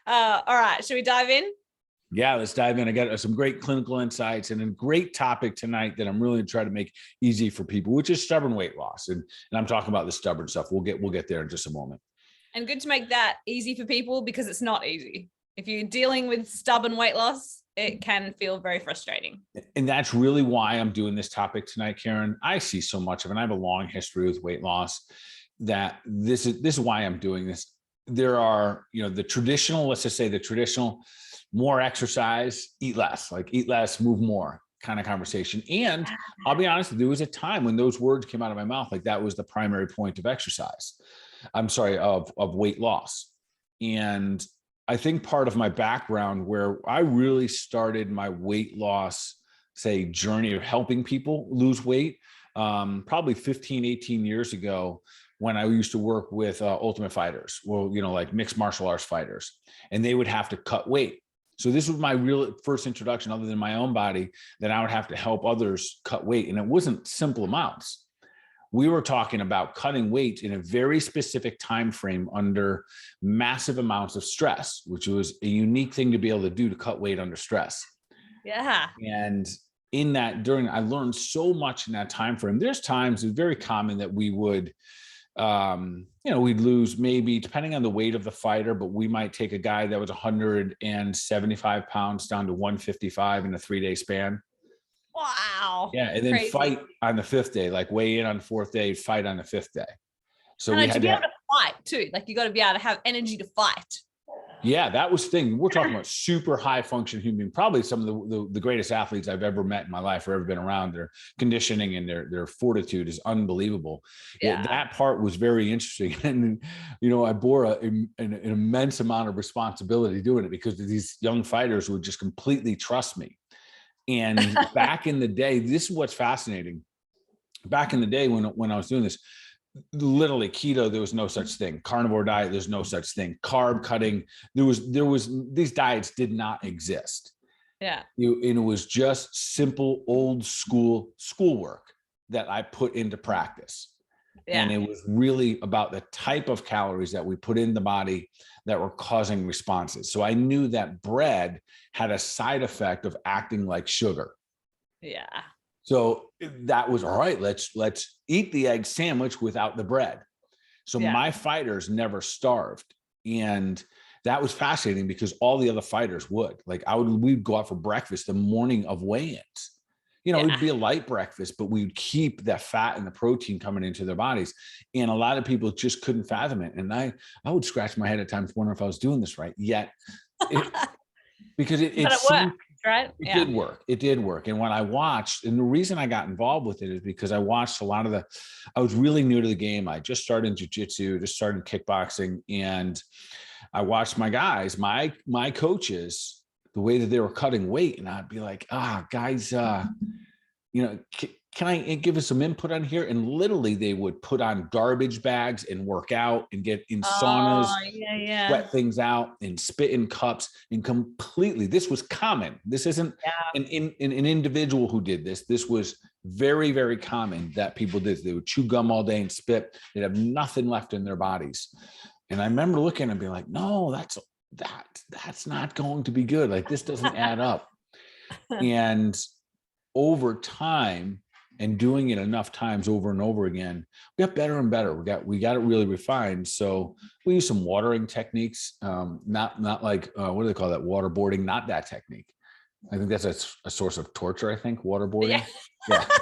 All right, should we dive in? Yeah, let's dive in. I got some great clinical insights and a great topic tonight that I'm really trying to make easy for people, which is stubborn weight loss. And I'm talking about the stubborn stuff. We'll get there in just a moment. And good to make that easy for people because it's not easy. If you're dealing with stubborn weight loss, it can feel very frustrating. And that's really why I'm doing this topic tonight, Karen. I see so much of it. And I have a long history with weight loss that this is why I'm doing this. There are, the traditional, let's just say the traditional, more exercise, eat less, like eat less, move more kind of conversation. And I'll be honest, there was a time when those words came out of my mouth, like that was the primary point of exercise. I'm sorry, of weight loss. And I think part of my background where I really started my weight loss, say, journey of helping people lose weight, probably 15, 18 years ago, when I used to work with ultimate fighters, well, like mixed martial arts fighters, and they would have to cut weight. So this was my real first introduction, other than my own body, that I would have to help others cut weight. And it wasn't simple amounts. We were talking about cutting weight in a very specific time frame under massive amounts of stress, which was a unique thing to be able to do, to cut weight under stress. Yeah. And in that, I learned so much in that time frame. There's times it's very common that we would, we'd lose maybe, depending on the weight of the fighter, but we might take a guy that was 175 pounds down to 155 in a 3-day span. Wow. Yeah. And then Crazy. Fight on the 5th day, like weigh in on 4th day, fight on the 5th day. So and we had to be able to fight too. Like you got to be able to have energy to fight. Yeah, that was the thing. We're talking about super high function human, probably some of the greatest athletes I've ever met in my life or ever been around. Their conditioning and their fortitude is unbelievable. Yeah. That part was very interesting. And, I bore an immense amount of responsibility doing it because these young fighters would just completely trust me. And back in the day, this is what's fascinating. Back in the day when I was doing this, literally keto, there was no such thing. Carnivore diet, there's no such thing. Carb cutting, there was these diets did not exist. Yeah. And it was just simple old schoolwork that I put into practice. Yeah. And it was really about the type of calories that we put in the body that were causing responses. So I knew that bread had a side effect of acting like sugar. Yeah. So that was all right. Let's eat the egg sandwich without the bread. So my fighters never starved. And that was fascinating because all the other fighters would. Like we'd go out for breakfast the morning of weigh-ins. It'd be a light breakfast, but we'd keep that fat and the protein coming into their bodies. And a lot of people just couldn't fathom it. And I would scratch my head at times wondering if I was doing this right. Yet because it worked. Right? It did work. And when I watched, and the reason I got involved with it is because I watched a lot of I was really new to the game. I just started jiu-jitsu, just started kickboxing. And I watched my guys, my coaches, the way that they were cutting weight. And I'd be like, guys, can I give us some input on here? And literally they would put on garbage bags and work out and get in saunas, sweat things out and spit in cups and completely, this was common. This isn't an individual who did this. This was very, very common that people did. They would chew gum all day and spit. They'd have nothing left in their bodies. And I remember looking and being like, no, that's not going to be good. Like this doesn't add up. And over time, and doing it enough times over and over again, we got better and better. We got it really refined. So we use some watering techniques, not like, what do they call that? Waterboarding, not that technique. I think that's a source of torture, I think, waterboarding. Yeah. I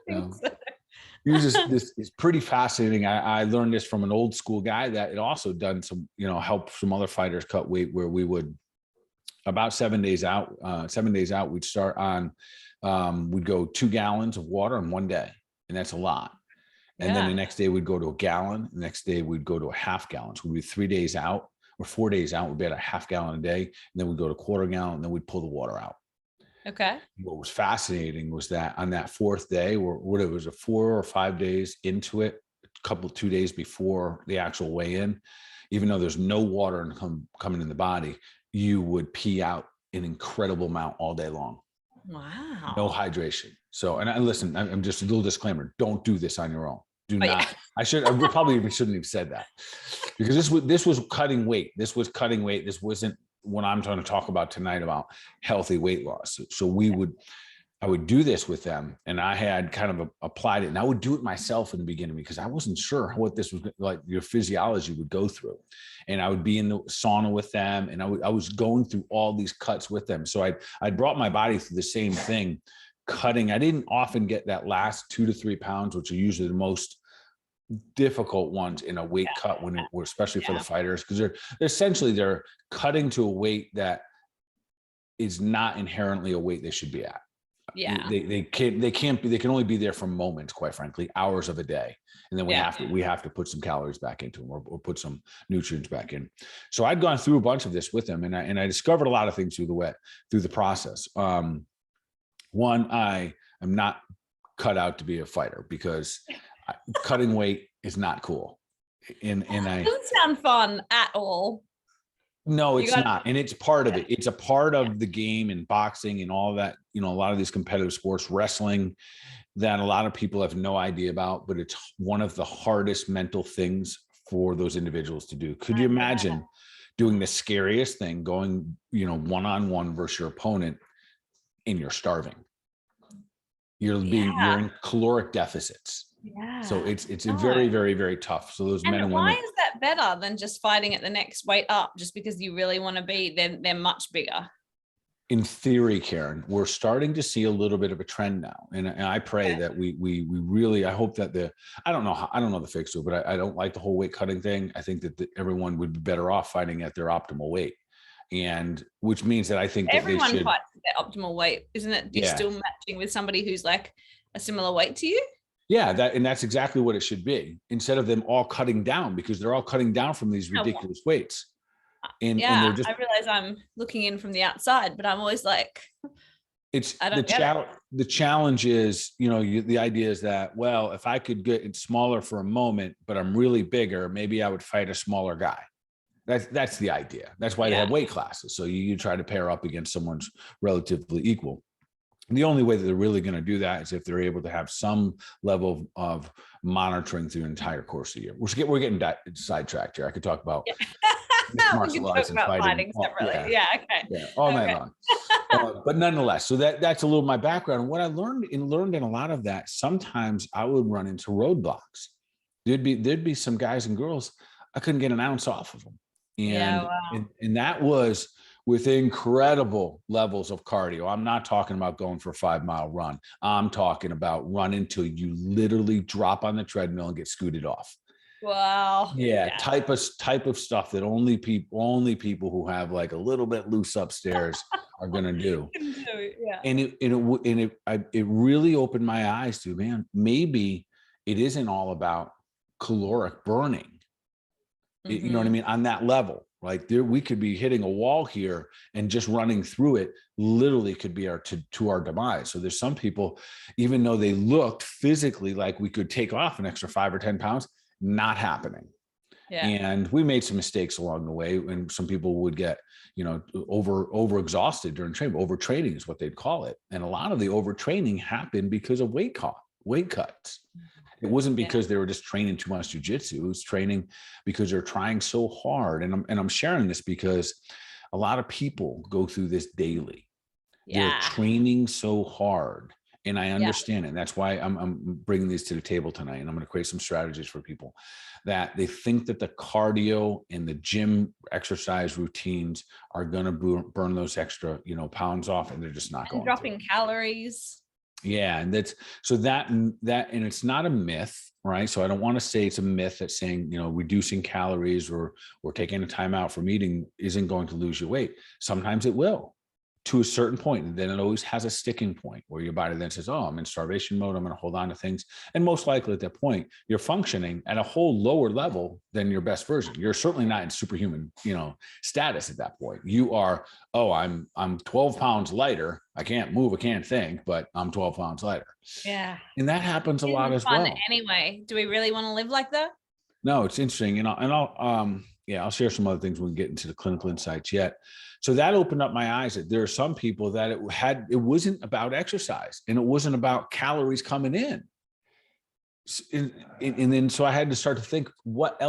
think so. This is pretty fascinating. I learned this from an old school guy that it also done some, help some other fighters cut weight, where we would about 7 days out, we'd start on, we'd go 2 gallons of water in one day. And that's a lot. And then the next day we'd go to a gallon. The next day we'd go to a half gallon. So we'd be 3 days out or 4 days out. We'd be at a half gallon a day. And then we'd go to 1/4 gallon and then we'd pull the water out. Okay. What was fascinating was that on that 4th day, or what it was, 4 or 5 days into it, 2 days before the actual weigh-in, even though there's no water coming in the body, you would pee out an incredible amount all day long. Wow. No hydration. So, and listen, I'm just a little disclaimer. Don't do this on your own. Do Oh, yeah. not. I probably even shouldn't have said that, because this was cutting weight. This was cutting weight. This wasn't what I'm trying to talk about tonight about healthy weight loss. So I would do this with them, and I had kind of applied it, and I would do it myself in the beginning because I wasn't sure what this was like, your physiology would go through. And I would be in the sauna with them, and I was going through all these cuts with them. So I brought my body through the same thing, cutting. I didn't often get that last 2 to 3 pounds, which are usually the most difficult ones in a weight cut, especially for the fighters, because they're cutting to a weight that is not inherently a weight they should be at. Yeah. They can only be there for moments, quite frankly, hours of a day. And then we have to put some calories back into them, or put some nutrients back in. So I'd gone through a bunch of this with them, and I discovered a lot of things through the process. One, I am not cut out to be a fighter, because cutting weight is not cool. And it doesn't sound fun at all. No, it's not. And it's part of it. It's a part of the game, and boxing and all that, a lot of these competitive sports, wrestling, that a lot of people have no idea about, but it's one of the hardest mental things for those individuals to do. Could you imagine doing the scariest thing, going, one-on-one versus your opponent, and you're starving? You're in caloric deficits. Yeah. So it's very, very, very tough. So those men and women. Why is that better than just fighting at the next weight up, just because you really want to be? They're much bigger. In theory, Karen, we're starting to see a little bit of a trend now, and I pray that we really. I hope that I don't know the fix to it, but I don't like the whole weight cutting thing. I think that everyone would be better off fighting at their optimal weight, and which means that I think that everyone fights at their optimal weight, isn't it? You're still matching with somebody who's like a similar weight to you. Yeah, that's exactly what it should be, instead of them all cutting down, because they're all cutting down from these ridiculous weights. And they're just, I realize I'm looking in from the outside, but I'm always like, the challenge is, the idea is that, well, if I could get it smaller for a moment, but I'm really bigger, maybe I would fight a smaller guy. That's the idea. That's why they have weight classes. So you try to pair up against someone's relatively equal. And the only way that they're really going to do that is if they're able to have some level of monitoring through the entire course of the year. We're getting sidetracked here. I could talk about martial arts and fighting separately. All night long. But nonetheless, so that's a little my background. What I learned in a lot of that, sometimes I would run into roadblocks. There'd be some guys and girls I couldn't get an ounce off of them, and that was with incredible levels of cardio. I'm not talking about going for a 5-mile run. I'm talking about running till you literally drop on the treadmill and get scooted off. Wow. Yeah. Type of stuff that only people who have like a little bit loose upstairs are going to do. Yeah. And it really opened my eyes to, man, maybe it isn't all about caloric burning. You know what I mean? On that level, like we could be hitting a wall here, and just running through it literally could be to our demise. So there's some people, even though they looked physically like we could take off an extra 5 or 10 pounds, not happening. Yeah. And we made some mistakes along the way, and some people would get, over exhausted during training. Overtraining is what they'd call it. And a lot of the overtraining happened because of weight cuts. It wasn't because they were just training too much jujitsu. It was training because they're trying so hard. And I'm sharing this because a lot of people go through this daily. Yeah. They're training so hard. And I understand it. And that's why I'm bringing these to the table tonight. And I'm going to create some strategies for people that they think that the cardio and the gym exercise routines are going to burn those extra, pounds off, and they're just not going. Dropping calories. Yeah. And and it's not a myth, right? So I don't want to say it's a myth that saying, reducing calories or taking a time out from eating isn't going to lose your weight. Sometimes it will, to a certain point. And then it always has a sticking point where your body then says, oh, I'm in starvation mode. I'm going to hold on to things. And most likely at that point, you're functioning at a whole lower level than your best version. You're certainly not in superhuman, status at that point. You are, I'm 12 pounds lighter. I can't move. I can't think, but I'm 12 pounds lighter. Yeah. And that happens a lot as well. Anyway, do we really want to live like that? No, it's interesting. I'll share some other things when we get into the clinical insights yet. So that opened up my eyes that there are some people that it wasn't about exercise, and it wasn't about calories coming in. And then, so I had to start to think, what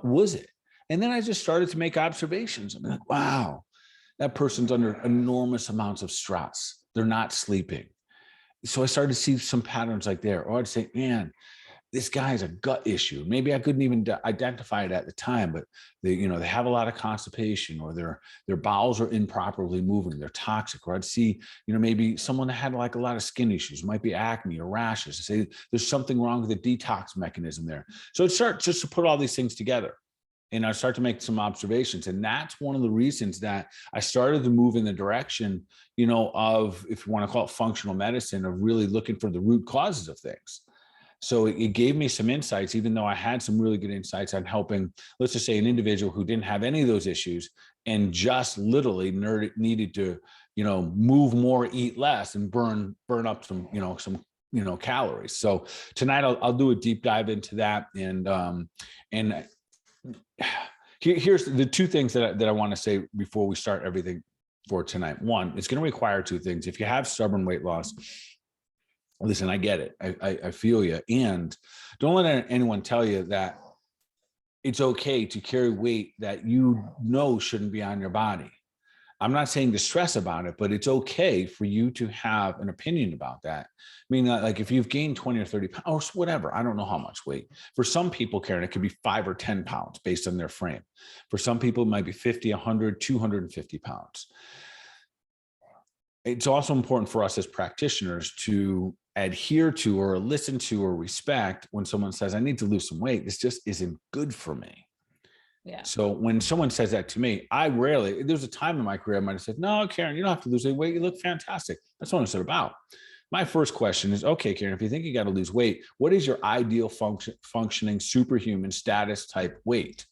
was it? And then I just started to make observations. I'm like, wow, that person's under enormous amounts of stress. They're not sleeping. So I started to see some patterns like there. Or I'd say, man, this guy has a gut issue. Maybe I couldn't even identify it at the time, but they have a lot of constipation, or their bowels are improperly moving. They're toxic. Or I'd see, maybe someone that had like a lot of skin issues, might be acne or rashes. I say there's something wrong with the detox mechanism there. So I'd start just to put all these things together, and I start to make some observations. And that's one of the reasons that I started to move in the direction, of, if you want to call it functional medicine, of really looking for the root causes of things. So it gave me some insights, even though I had some really good insights on helping, let's just say, an individual who didn't have any of those issues and just literally needed to, move more, eat less, and burn up some calories. So tonight I'll do a deep dive into that. And here's the two things that I want to say before we start everything for tonight. One, it's going to require two things. If you have stubborn weight loss, listen, I get it. I feel you. And don't let anyone tell you that it's okay to carry weight that shouldn't be on your body. I'm not saying to stress about it, but it's okay for you to have an opinion about that. I mean, like if you've gained 20 or 30 pounds or whatever, I don't know how much weight. For some people, Karen, it could be 5 or 10 pounds based on their frame. For some people, it might be 50, 100, 250 pounds. It's also important for us as practitioners to adhere to, or listen to, or respect when someone says, I need to lose some weight. This just isn't good for me. Yeah. So when someone says that to me, there's a time in my career I might have said, no, Karen, you don't have to lose any weight. You look fantastic. That's what it's about. My first question is, okay, Karen, if you think you got to lose weight, what is your ideal functioning superhuman status type weight?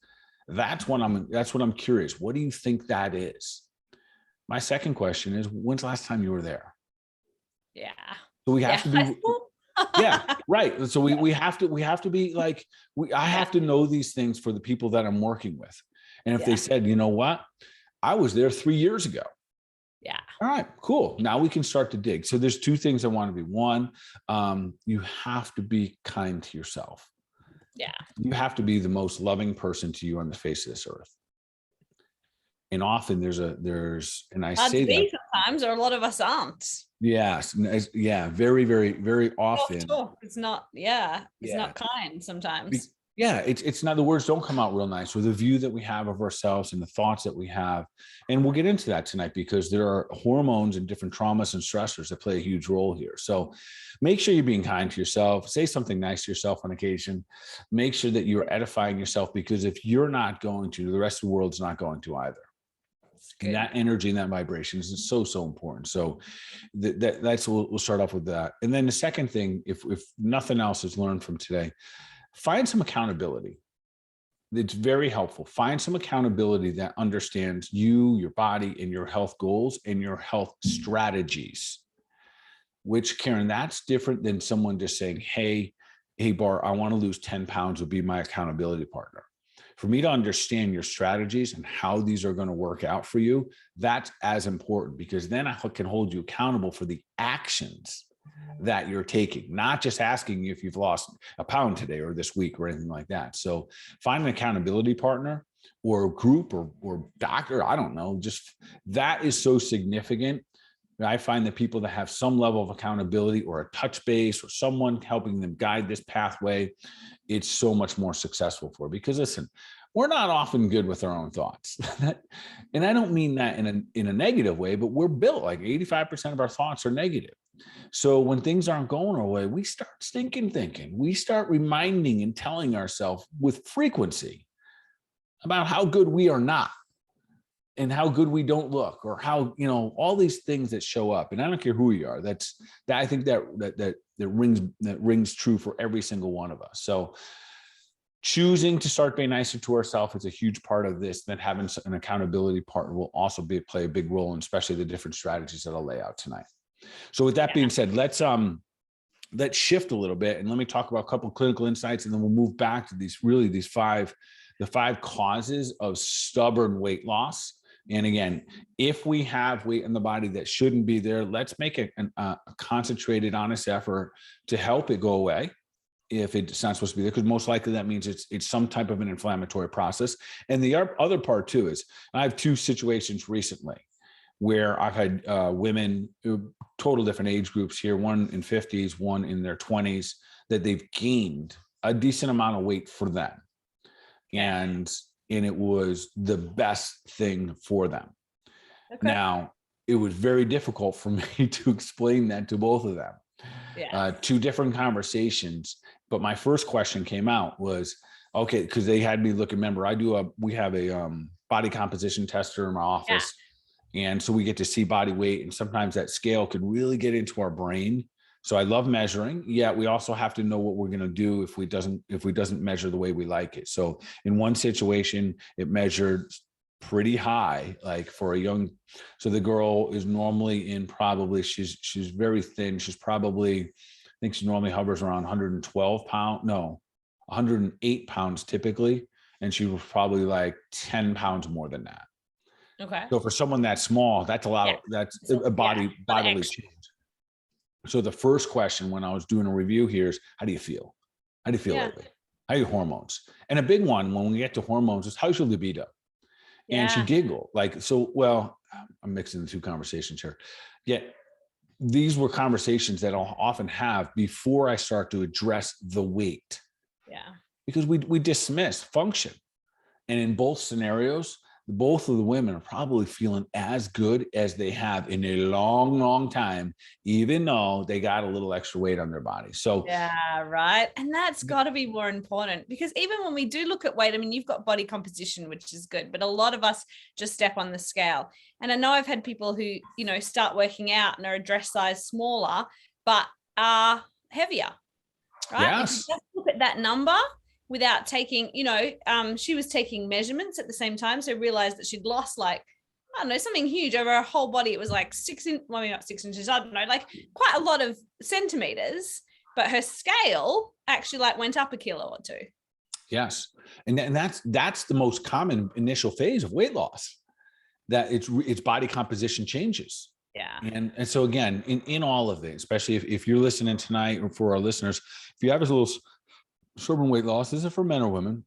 That's what I'm curious. What do you think that is? My second question is, when's the last time you were there? Yeah. So we have to be, yeah, right. So we have to be like, I have to know these things for the people that I'm working with. And if they said, you know what, I was there 3 years ago. Yeah. All right, cool. Now we can start to dig. So there's two things I want to be. One, you have to be kind to yourself. Yeah. You have to be the most loving person to you on the face of this earth. And often and I say that sometimes, or a lot of us aren't. Yes. Yeah. Very, very, very often. It's not, it's not kind sometimes. Yeah. It's not, the words don't come out real nice, or the view that we have of ourselves and the thoughts that we have. And we'll get into that tonight, because there are hormones and different traumas and stressors that play a huge role here. So make sure you're being kind to yourself. Say something nice to yourself on occasion. Make sure that you're edifying yourself, because if you're not going to, the rest of the world's not going to either. And that energy and that vibration is so, so important. So that's we'll start off with that. And then the second thing, if nothing else is learned from today, find some accountability. It's very helpful. Find some accountability that understands you, your body, and your health goals and your health strategies. Which, Karen, that's different than someone just saying, hey, Bart, I want to lose 10 pounds, would be my accountability partner. For me to understand your strategies and how these are going to work out for you, that's as important, because then I can hold you accountable for the actions that you're taking, not just asking you if you've lost a pound today or this week or anything like that. So find an accountability partner or a group or doctor. I don't know, just that is so significant. I find that people that have some level of accountability or a touch base or someone helping them guide this pathway, it's so much more successful for. Because listen, we're not often good with our own thoughts. And I don't mean that in a negative way, but we're built like 85% of our thoughts are negative. So when things aren't going our way, we start stinking thinking. We start reminding and telling ourselves with frequency about how good we are not, and how good we don't look, or how, all these things that show up. And I don't care who you are. I think that rings true for every single one of us. So choosing to start being nicer to ourselves is a huge part of this. Then having an accountability partner will also play a big role, and especially the different strategies that I'll lay out tonight. So with that being said, let's shift a little bit, and let me talk about a couple of clinical insights, and then we'll move back to the five causes of stubborn weight loss. And again, if we have weight in the body that shouldn't be there, let's make a concentrated, honest effort to help it go away. if it's not supposed to be there, because most likely that means it's some type of an inflammatory process. And the other part too is, I have two situations recently where I've had women, total different age groups here, one in 50s, one in their 20s, that they've gained a decent amount of weight for them. And it was the best thing for them. Okay. Now, it was very difficult for me to explain that to both of them. Two different conversations. But my first question came out was, okay, because they had me look, remember, we have a body composition tester in my office. Yeah. And so we get to see body weight. And sometimes that scale could really get into our brain. So I love measuring. Yeah, we also have to know what we're going to do if we doesn't measure the way we like it. So in one situation, it measured pretty high, like for a young, so the girl is normally in probably, she's very thin. She's probably, I think she normally hovers around 108 pounds typically. And she was probably like 10 pounds more than that. Okay. So for someone that small, that's a lot of, that's a bodily change. So the first question when I was doing a review here is, how do you feel? How do you feel lately? How are your hormones? And a big one when we get to hormones is, how's your libido? And she giggled like, so, well, I'm mixing the two conversations here. Yet these were conversations that I'll often have before I start to address the weight. Yeah. Because we dismiss function. And in both scenarios, both of the women are probably feeling as good as they have in a long, long time, even though they got a little extra weight on their body. So yeah, right. And that's got to be more important, because even when we do look at weight, I mean, you've got body composition, which is good, but a lot of us just step on the scale. And I know I've had people who, you know, start working out and are a dress size smaller, but are heavier, right? Yes. If you just look at that number without taking, you know, she was taking measurements at the same time. So realized that she'd lost like, I don't know, something huge over her whole body. It was like well, maybe not 6 inches, I don't know, like quite a lot of centimeters, but her scale actually like went up a kilo or two. Yes. And that's the most common initial phase of weight loss, that it's body composition changes. Yeah. And so again, in all of it, especially if you're listening tonight, or for our listeners, if you have a little stubborn weight loss, this is for men or women,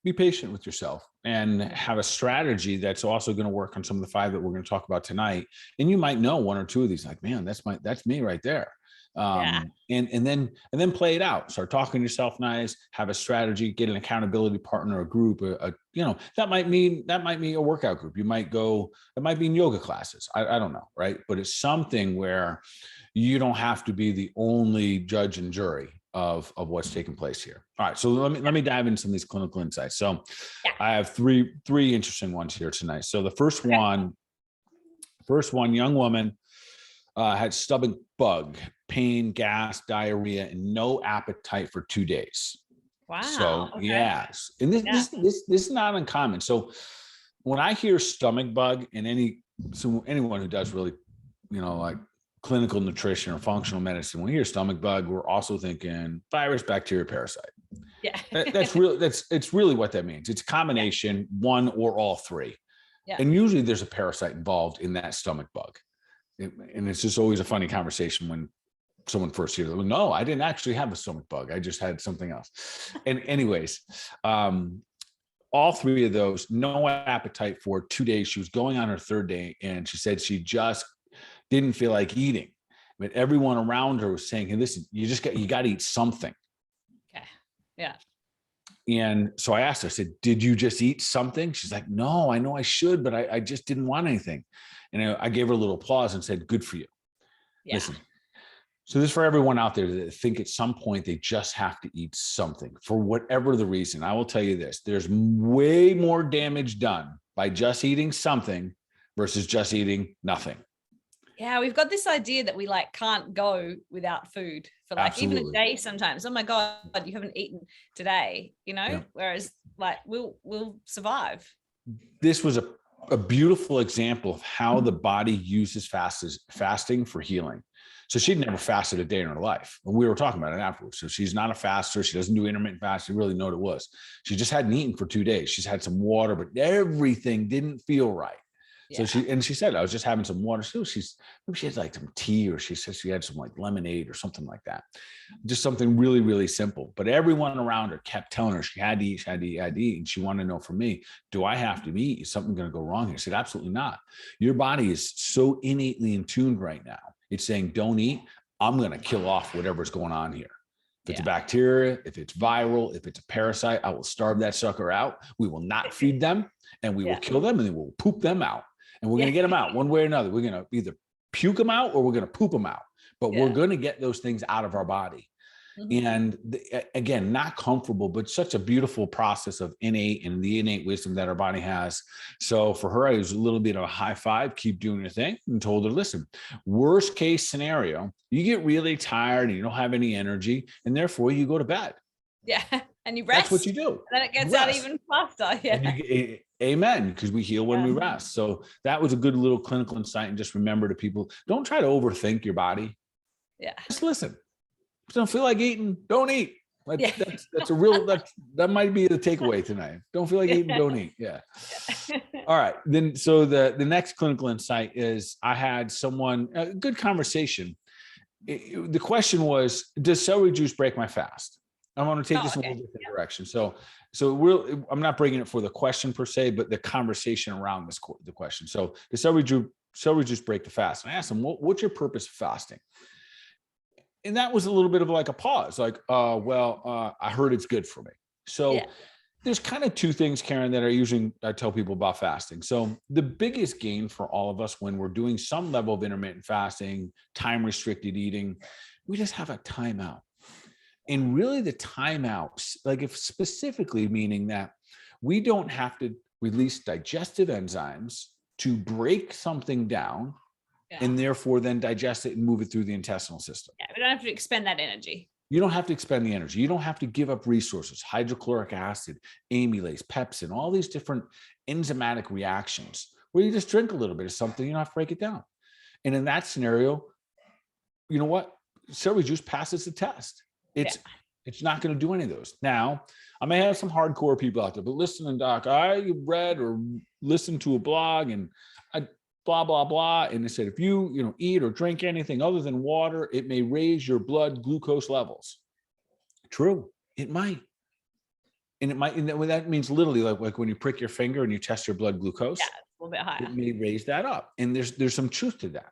be patient with yourself and have a strategy that's also going to work on some of the 5 that we're going to talk about tonight. And you might know 1 or 2 of these, like, man, that's me right there. And then play it out. Start talking to yourself nice, have a strategy, get an accountability partner, a group, you know, that might mean a workout group. You might go, it might be in yoga classes. I don't know. Right. But it's something where you don't have to be the only judge and jury of what's taking place here. All right. So let me dive into some of these clinical insights. So I have three interesting ones here tonight. So the first one, young woman, had stomach bug, pain, gas, diarrhea, and no appetite for 2 days. Wow. So yes. And this is not uncommon. So when I hear stomach bug, and anyone who does really, you know, like clinical nutrition or functional medicine, when we hear stomach bug, we're also thinking virus, bacteria, parasite. Yeah. It's really what that means. It's a combination, one or all 3. Yeah. And usually there's a parasite involved in that stomach bug. And it's just always a funny conversation when someone first hears it. No, I didn't actually have a stomach bug. I just had something else. And anyways, all 3 of those, no appetite for 2 days. She was going on her 3rd day, and she said she just didn't feel like eating. But everyone around her was saying, hey, listen, you got to eat something. Okay. Yeah. And so I asked her, I said, did you just eat something? She's like, no, I know I should, but I just didn't want anything. And I gave her a little applause and said, good for you. Yeah. Listen, so this is for everyone out there that think at some point they just have to eat something for whatever the reason. I will tell you this, there's way more damage done by just eating something versus just eating nothing. Yeah, we've got this idea that we like can't go without food for like Absolutely. Even a day sometimes. Oh my God, you haven't eaten today, you know? Yeah. Whereas like we'll survive. This was a beautiful example of how the body uses fasting for healing. So she'd never fasted a day in her life. And we were talking about it afterwards. So she's not a faster. She doesn't do intermittent fasting. Really know what it was. She just hadn't eaten for 2 days. She's had some water, but everything didn't feel right. So she said, I was just having some water. So maybe she had like some tea, or she said she had some like lemonade or something like that. Just something really, really simple. But everyone around her kept telling her she had to eat, she had to eat, had to eat. And she wanted to know from me, do I have to eat? Is something going to go wrong here? I said, absolutely not. Your body is so innately in tune right now. It's saying, don't eat. I'm going to kill off whatever's going on here. If it's a bacteria, if it's viral, if it's a parasite, I will starve that sucker out. We will not feed them, and we will kill them, and then we'll poop them out. And we're going to get them out one way or another. We're going to either puke them out or we're going to poop them out. But we're going to get those things out of our body. And again, not comfortable, but such a beautiful process of innate and the innate wisdom that our body has. So for her, it was a little bit of a high five, keep doing your thing, and told her, listen, worst case scenario, you get really tired and you don't have any energy, and therefore you go to bed. Yeah. And you rest. That's what you do. And then it gets out even faster. Yeah. Amen. Because we heal when we rest. So that was a good little clinical insight. And just remember to people, don't try to overthink your body. Yeah. Just listen. If you don't feel like eating, don't eat. That's a real, that might be the takeaway tonight. Don't feel like eating, don't eat. Yeah. All right. Then, so the next clinical insight is I had someone, a good conversation. The question was, does celery juice break my fast? I want to take this in a little different direction. So I'm not breaking it for the question per se, but the conversation around the question. So does celery juice break the fast? And I asked him, what's your purpose of fasting? And that was a little bit of like a pause, like, I heard it's good for me. So there's kind of two things, Karen, that I tell people about fasting. So the biggest gain for all of us when we're doing some level of intermittent fasting, time restricted eating, we just have a timeout. And really the timeout, like if specifically meaning that we don't have to release digestive enzymes to break something down and therefore then digest it and move it through the intestinal system. Yeah, we don't have to expend that energy. You don't have to expend the energy. You don't have to give up resources, hydrochloric acid, amylase, pepsin, all these different enzymatic reactions where you just drink a little bit of something, you don't have to break it down. And in that scenario, you know what? Celery juice passes the test. It's not going to do any of those. Now, I may have some hardcore people out there, but listen, doc, I read or listened to a blog and I blah, blah, blah. And they said, if you eat or drink anything other than water, it may raise your blood glucose levels. True. It might. And it might, and that means literally like when you prick your finger and you test your blood glucose, it's a little bit higher. It may raise that up. And there's some truth to that.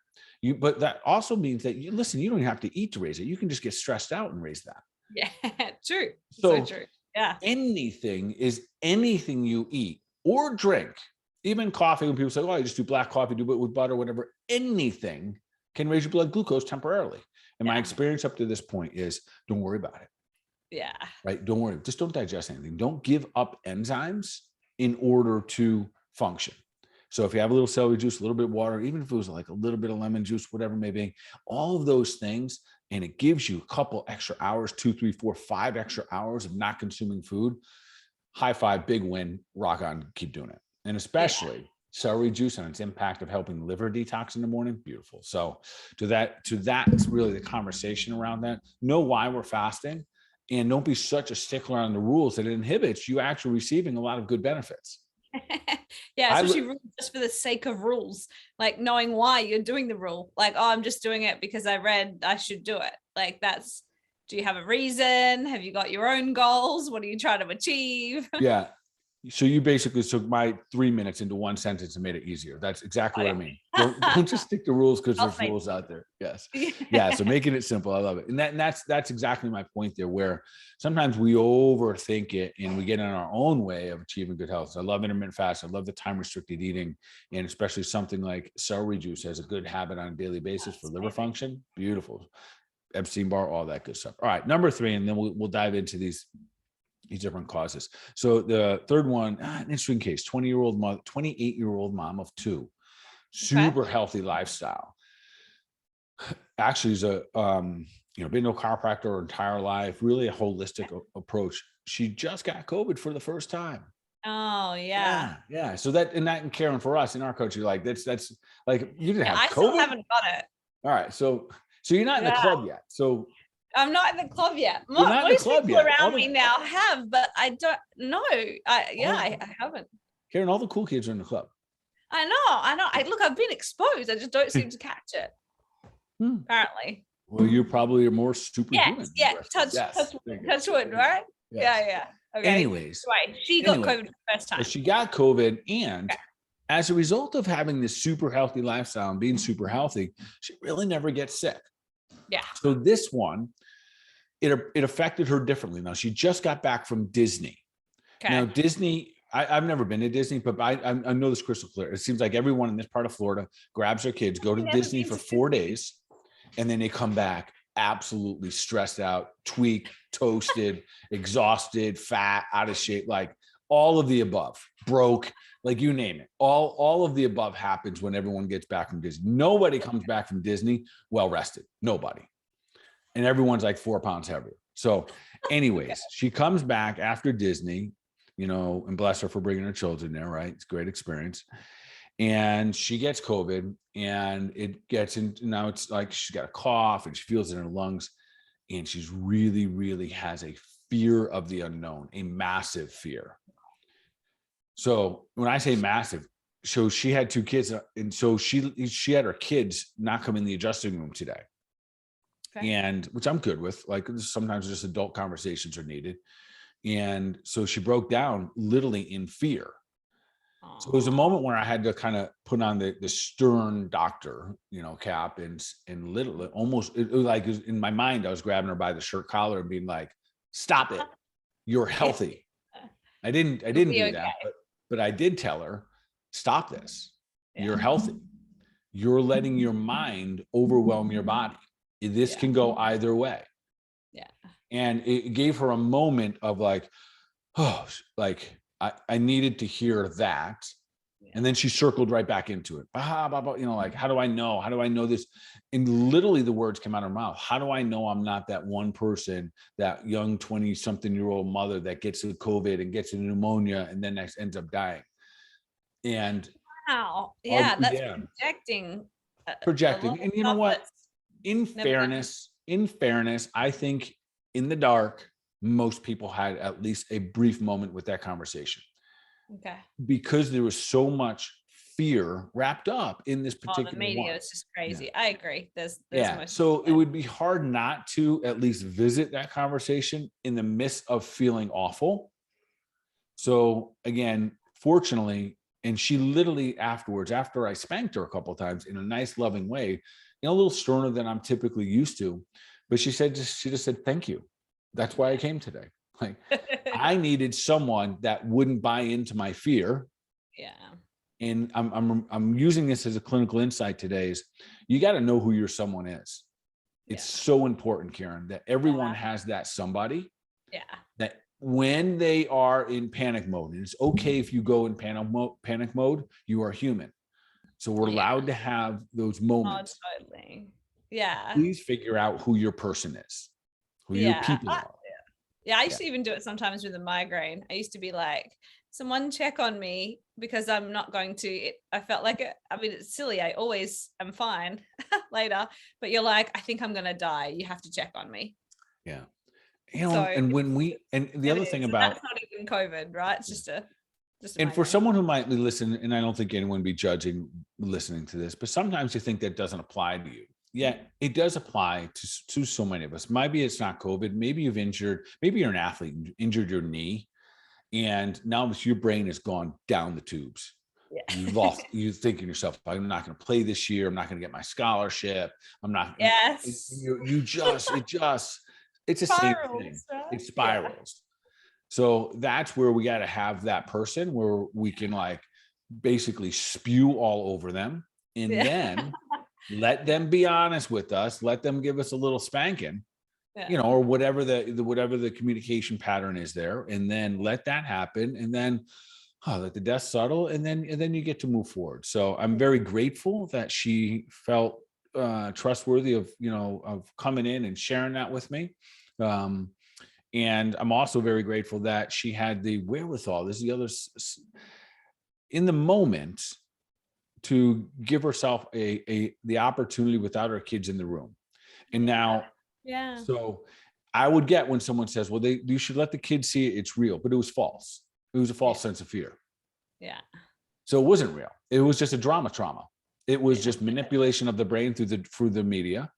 But that also means that you don't even have to eat to raise it. You can just get stressed out and raise that. Yeah, true. So true. Yeah. Anything you eat or drink, even coffee, when people say, oh, I just do black coffee, do it with butter, whatever, anything can raise your blood glucose temporarily. And my experience up to this point is don't worry about it. Yeah. Right. Don't worry. Just don't digest anything. Don't give up enzymes in order to function. So if you have a little celery juice, a little bit of water, even if it was like a little bit of lemon juice, whatever it may be, all of those things, and it gives you a couple extra hours, 2, 3, 4, 5 extra hours of not consuming food, high five, big win, rock on, keep doing it. And especially celery juice and its impact of helping the liver detox in the morning, beautiful. So that's really the conversation around that. Know why we're fasting, and don't be such a stickler on the rules that it inhibits you actually receiving a lot of good benefits. Especially rules just for the sake of rules, like knowing why you're doing the rule, like, oh, I'm just doing it because I read I should do it. Like, do you have a reason? Have you got your own goals? What are you trying to achieve? Yeah. So you basically took my 3 minutes into one sentence and made it easier. That's exactly what I mean. Don't just stick to rules because there's rules out there. Yes. Yeah. So making it simple. I love it. And that's exactly my point there, where sometimes we overthink it and we get in our own way of achieving good health. So I love intermittent fast. I love the time restricted eating, and especially something like celery juice as a good habit on a daily basis for liver function. Beautiful. Epstein-Barr, all that good stuff. All right. Number 3, and then we'll dive into these different causes. So the third one, an interesting case, 28-year-old mom of 2, super healthy lifestyle. Actually is been to a chiropractor her entire life, really a holistic approach. She just got COVID for the first time. Oh yeah. Yeah. So and Karen, for us in our coaching, like that's like, you didn't have COVID. I still haven't got it. All right. So you're not in the club yet. So I'm not in the club yet. Most people around me now have, but I don't know. I haven't. Karen, all the cool kids are in the club. I know. I've been exposed. I just don't seem to catch it. Apparently. Well, you probably are more superhuman. Yeah. Touch wood, right? Yes. Yeah. Okay. Anyways, Right. She got COVID the first time. So she got COVID, and as a result of having this super healthy lifestyle and being super healthy, she really never gets sick. Yeah. So this one, it affected her differently. Now she just got back from Disney. Okay. Now Disney, I've never been to Disney, but I know this crystal clear. It seems like everyone in this part of Florida grabs their kids, go to Disney for 4 days, and then they come back absolutely stressed out, tweaked, toasted, exhausted, fat, out of shape, like all of the above, broke, like you name it. All of the above happens when everyone gets back from Disney. Nobody comes back from Disney well rested. Nobody. And everyone's like 4 pounds heavier. So anyways, she comes back after Disney, and bless her for bringing her children there, right? It's a great experience. And she gets COVID, and it gets in. Now it's like she's got a cough and she feels it in her lungs, and she's really has a fear of the unknown, a massive fear. So when I say massive, so she had 2 kids, and so she had her kids not come in the adjusting room today. Okay. And which I'm good with. Like sometimes just adult conversations are needed. And so she broke down literally in fear. So it was a moment where I had to kind of put on the stern doctor, cap and literally almost it was like in my mind, I was grabbing her by the shirt collar and being like, "Stop it. You're healthy." I didn't do that, but I did tell her, "Stop this. Yeah. You're healthy. You're letting your mind overwhelm your body. This can go either way." Yeah. And it gave her a moment of like, oh, like I needed to hear that. Yeah. And then she circled right back into it. Like, how do I know? How do I know this? And literally the words came out of her mouth. How do I know I'm not that one person, that young 20-something-year-old mother that gets the COVID and gets a pneumonia and then ends up dying? And wow. Yeah, that's projecting. And you know what? In fairness, I think in the dark, most people had at least a brief moment with that conversation. Okay. Because there was so much fear wrapped up in this particular the media is just crazy. Yeah. I agree. There's so it would be hard not to at least visit that conversation in the midst of feeling awful. So again, fortunately, and she literally afterwards, after I spanked her a couple of times in a nice, loving way, a little sterner than I'm typically used to, but she just said, "Thank you. That's why I came today." Like I needed someone that wouldn't buy into my fear. Yeah. And I'm using this as a clinical insight today is you got to know who your someone is. It's so important, Karen, that everyone has that somebody. Yeah. That when they are in panic mode, and it's okay if you go in panic mode, you are human. So we're allowed to have those moments. Oh, totally. Yeah. Please figure out who your person is, who your people are. Yeah, I used to even do it sometimes with a migraine. I used to be like, someone check on me because I'm not going to. I felt like it. I mean, it's silly. I always am fine later, but you're like, I think I'm going to die. You have to check on me. Yeah. And the other thing about. That's not even COVID, right? It's just a and for someone who might be listening, and I don't think anyone would be judging listening to this, but sometimes you think that doesn't apply to you. Yeah, it does apply to so many of us. Maybe it's not COVID. Maybe you're an athlete and injured your knee. And now your brain has gone down the tubes. Yeah. You're thinking to yourself, I'm not going to play this year. I'm not going to get my scholarship. I'm not. Yes. It's the same thing. It spirals. Yeah. So that's where we got to have that person where we can like basically spew all over them. And then let them be honest with us. Let them give us a little spanking, or whatever the communication pattern is there, and then let that happen, and then let the dust settle, and then you get to move forward. So I'm very grateful that she felt trustworthy of coming in and sharing that with me, and I'm also very grateful that she had the wherewithal. This is the other in the moment, to give herself the opportunity without her kids in the room. And now, so I would get when someone says, well, you should let the kids see it, it's real, but it was false. It was a false sense of fear. Yeah. So it wasn't real. It was just a trauma. It was just manipulation of the brain through the media.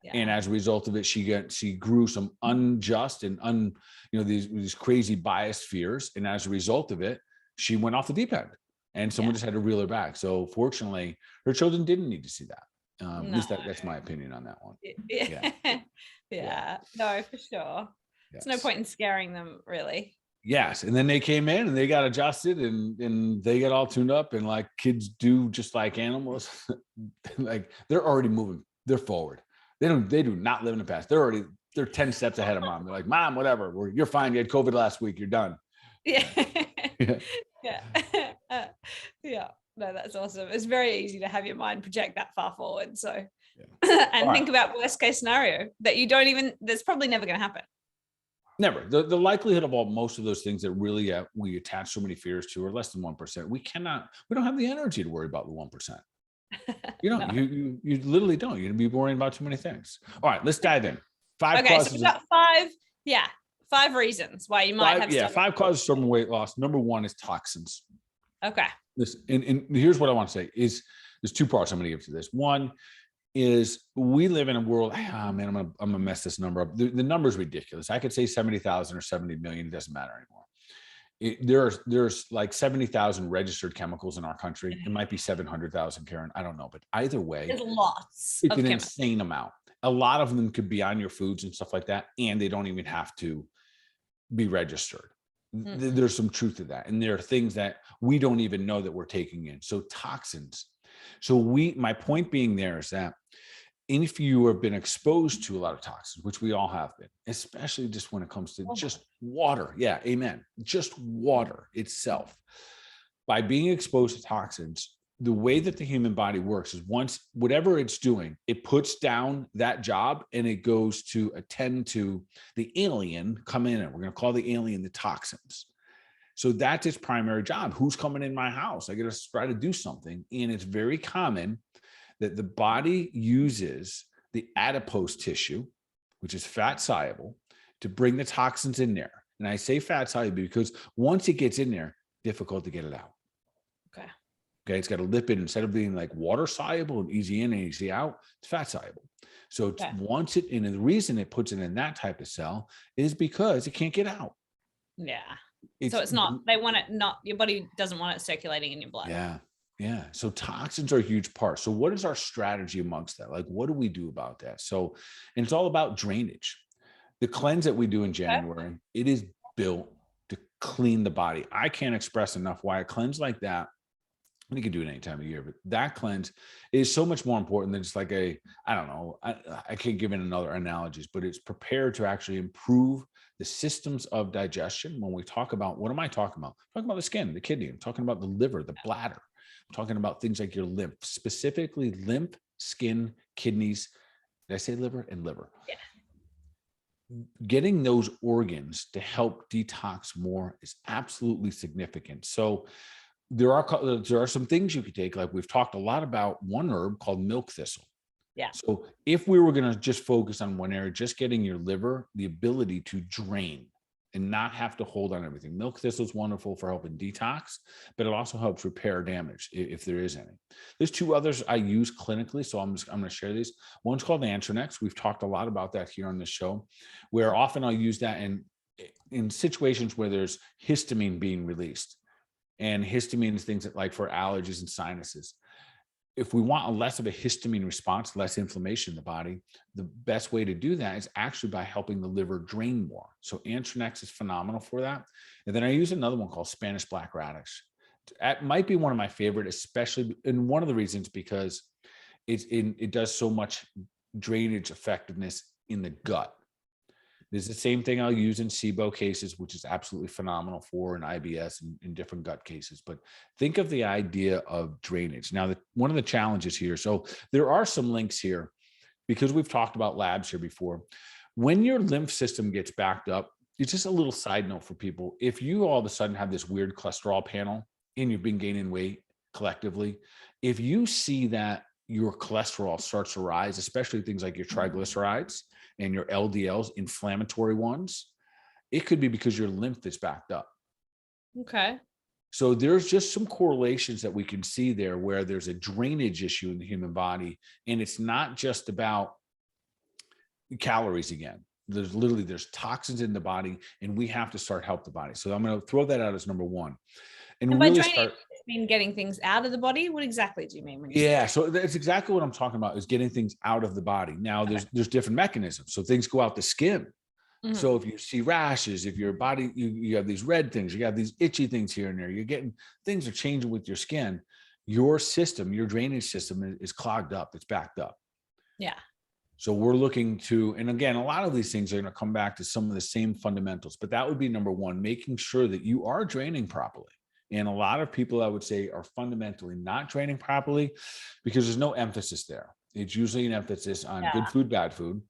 Yeah. And as a result of it, she grew some unjust and these crazy biased fears. And as a result of it, she went off the deep end, and someone just had to reel her back. So fortunately, her children didn't need to see that. At least that's my opinion on that one. Yeah. No, for sure. There's no point in scaring them, really. Yes. And then they came in and they got adjusted and they got all tuned up, and like kids do, just like animals, like they're already moving. They're forward. They do not live in the past. They're 10 steps ahead of mom. They're like, Mom, whatever, you're fine. You had COVID last week. You're done. Yeah. Yeah. No, that's awesome. It's very easy to have your mind project that far forward. So, and think about worst case scenario that that's probably never going to happen. Never. The likelihood of most of those things that really we attach so many fears to are less than 1%. We don't have the energy to worry about the 1%. You don't. No. You literally don't. You're gonna be worrying about too many things. All right, let's dive in. 5 causes. So we got 5. Yeah, 5 reasons why you might have. Yeah, 5 causes of stubborn weight loss. Number 1 is toxins. Okay. And here's what I want to say: is there's 2 parts I'm going to give to this. One is we live in a world. I'm gonna mess this number up. The number is ridiculous. I could say 70,000 or 70 million. It doesn't matter anymore. There's like 70,000 registered chemicals in our country. It might be 700,000, Karen. I don't know, but either way, there's lots. It's an insane amount. A lot of them could be on your foods and stuff like that, and they don't even have to be registered. Mm-hmm. There's some truth to that, and there are things that we don't even know that we're taking in. So toxins. So my point being there is that if you have been exposed to a lot of toxins, which we all have been, especially just when it comes to just water. Yeah, amen. Just water itself. By being exposed to toxins, the way that the human body works is once whatever it's doing, it puts down that job and it goes to attend to the alien come in, and we're going to call the alien the toxins. So that's its primary job. Who's coming in my house? I got to try to do something. And it's very common that the body uses the adipose tissue, which is fat soluble, to bring the toxins in there. And I say fat soluble because once it gets in there, difficult to get it out. Okay. It's got a lipid. Instead of being like water soluble and easy in and easy out, it's fat soluble. So once it, and the reason it puts it in that type of cell is because it can't get out. Yeah. So it's not, your body doesn't want it circulating in your blood. Yeah. Yeah. So toxins are a huge part. So what is our strategy amongst that? Like, what do we do about that? So, and it's all about drainage. The cleanse that we do in January, it is built to clean the body. I can't express enough why a cleanse like that, and you can do it any time of year, but that cleanse is so much more important than just like I don't know, I can't give it another analogies, but it's prepared to actually improve the systems of digestion. When we talk about, what am I talking about? I'm talking about the skin, the kidney. I'm talking about the liver, the bladder. I'm talking about things like your lymph, specifically lymph, skin, kidneys. Did I say liver? And liver. Yeah. Getting those organs to help detox more is absolutely significant. So there are some things you could take, like we've talked a lot about one herb called milk thistle. Yeah. So if we were going to just focus on one area, just getting your liver the ability to drain and not have to hold on everything. Milk thistle is wonderful for helping detox, but it also helps repair damage if there is any. There's 2 others I use clinically, so I'm going to share these. One's called Antronex. We've talked a lot about that here on this show, where often I'll use that in situations where there's histamine being released. And histamine is things that, like for allergies and sinuses. If we want a less of a histamine response, less inflammation in the body, the best way to do that is actually by helping the liver drain more. So Antronex is phenomenal for that. And then I use another one called Spanish black radish. It might be one of my favorite, especially, and one of the reasons because it does so much drainage effectiveness in the gut. There's the same thing I'll use in SIBO cases, which is absolutely phenomenal for an IBS and in different gut cases. But think of the idea of drainage. Now, one of the challenges here, so there are some links here because we've talked about labs here before. When your lymph system gets backed up, it's just a little side note for people. If you all of a sudden have this weird cholesterol panel and you've been gaining weight collectively, if you see that your cholesterol starts to rise, especially things like your triglycerides and your LDLs, inflammatory ones, it could be because your lymph is backed up. Okay. So there's just some correlations that we can see there where there's a drainage issue in the human body. And it's not just about calories again. There's toxins in the body, and we have to start help the body. So I'm going to throw that out as number one. And by draining, you mean getting things out of the body? What exactly do you mean when you say so that's exactly what I'm talking about, is getting things out of the body. Now there's different mechanisms. So things go out the skin. Mm-hmm. So if you see rashes, if your body, you have these red things, you have these itchy things here and there, you're getting, things are changing with your skin. Your system, your drainage system is clogged up. It's backed up. Yeah. So we're looking to, and again, a lot of these things are going to come back to some of the same fundamentals, but that would be number one, making sure that you are draining properly. And a lot of people, I would say, are fundamentally not draining properly because there's no emphasis there. It's usually an emphasis on good food, bad food.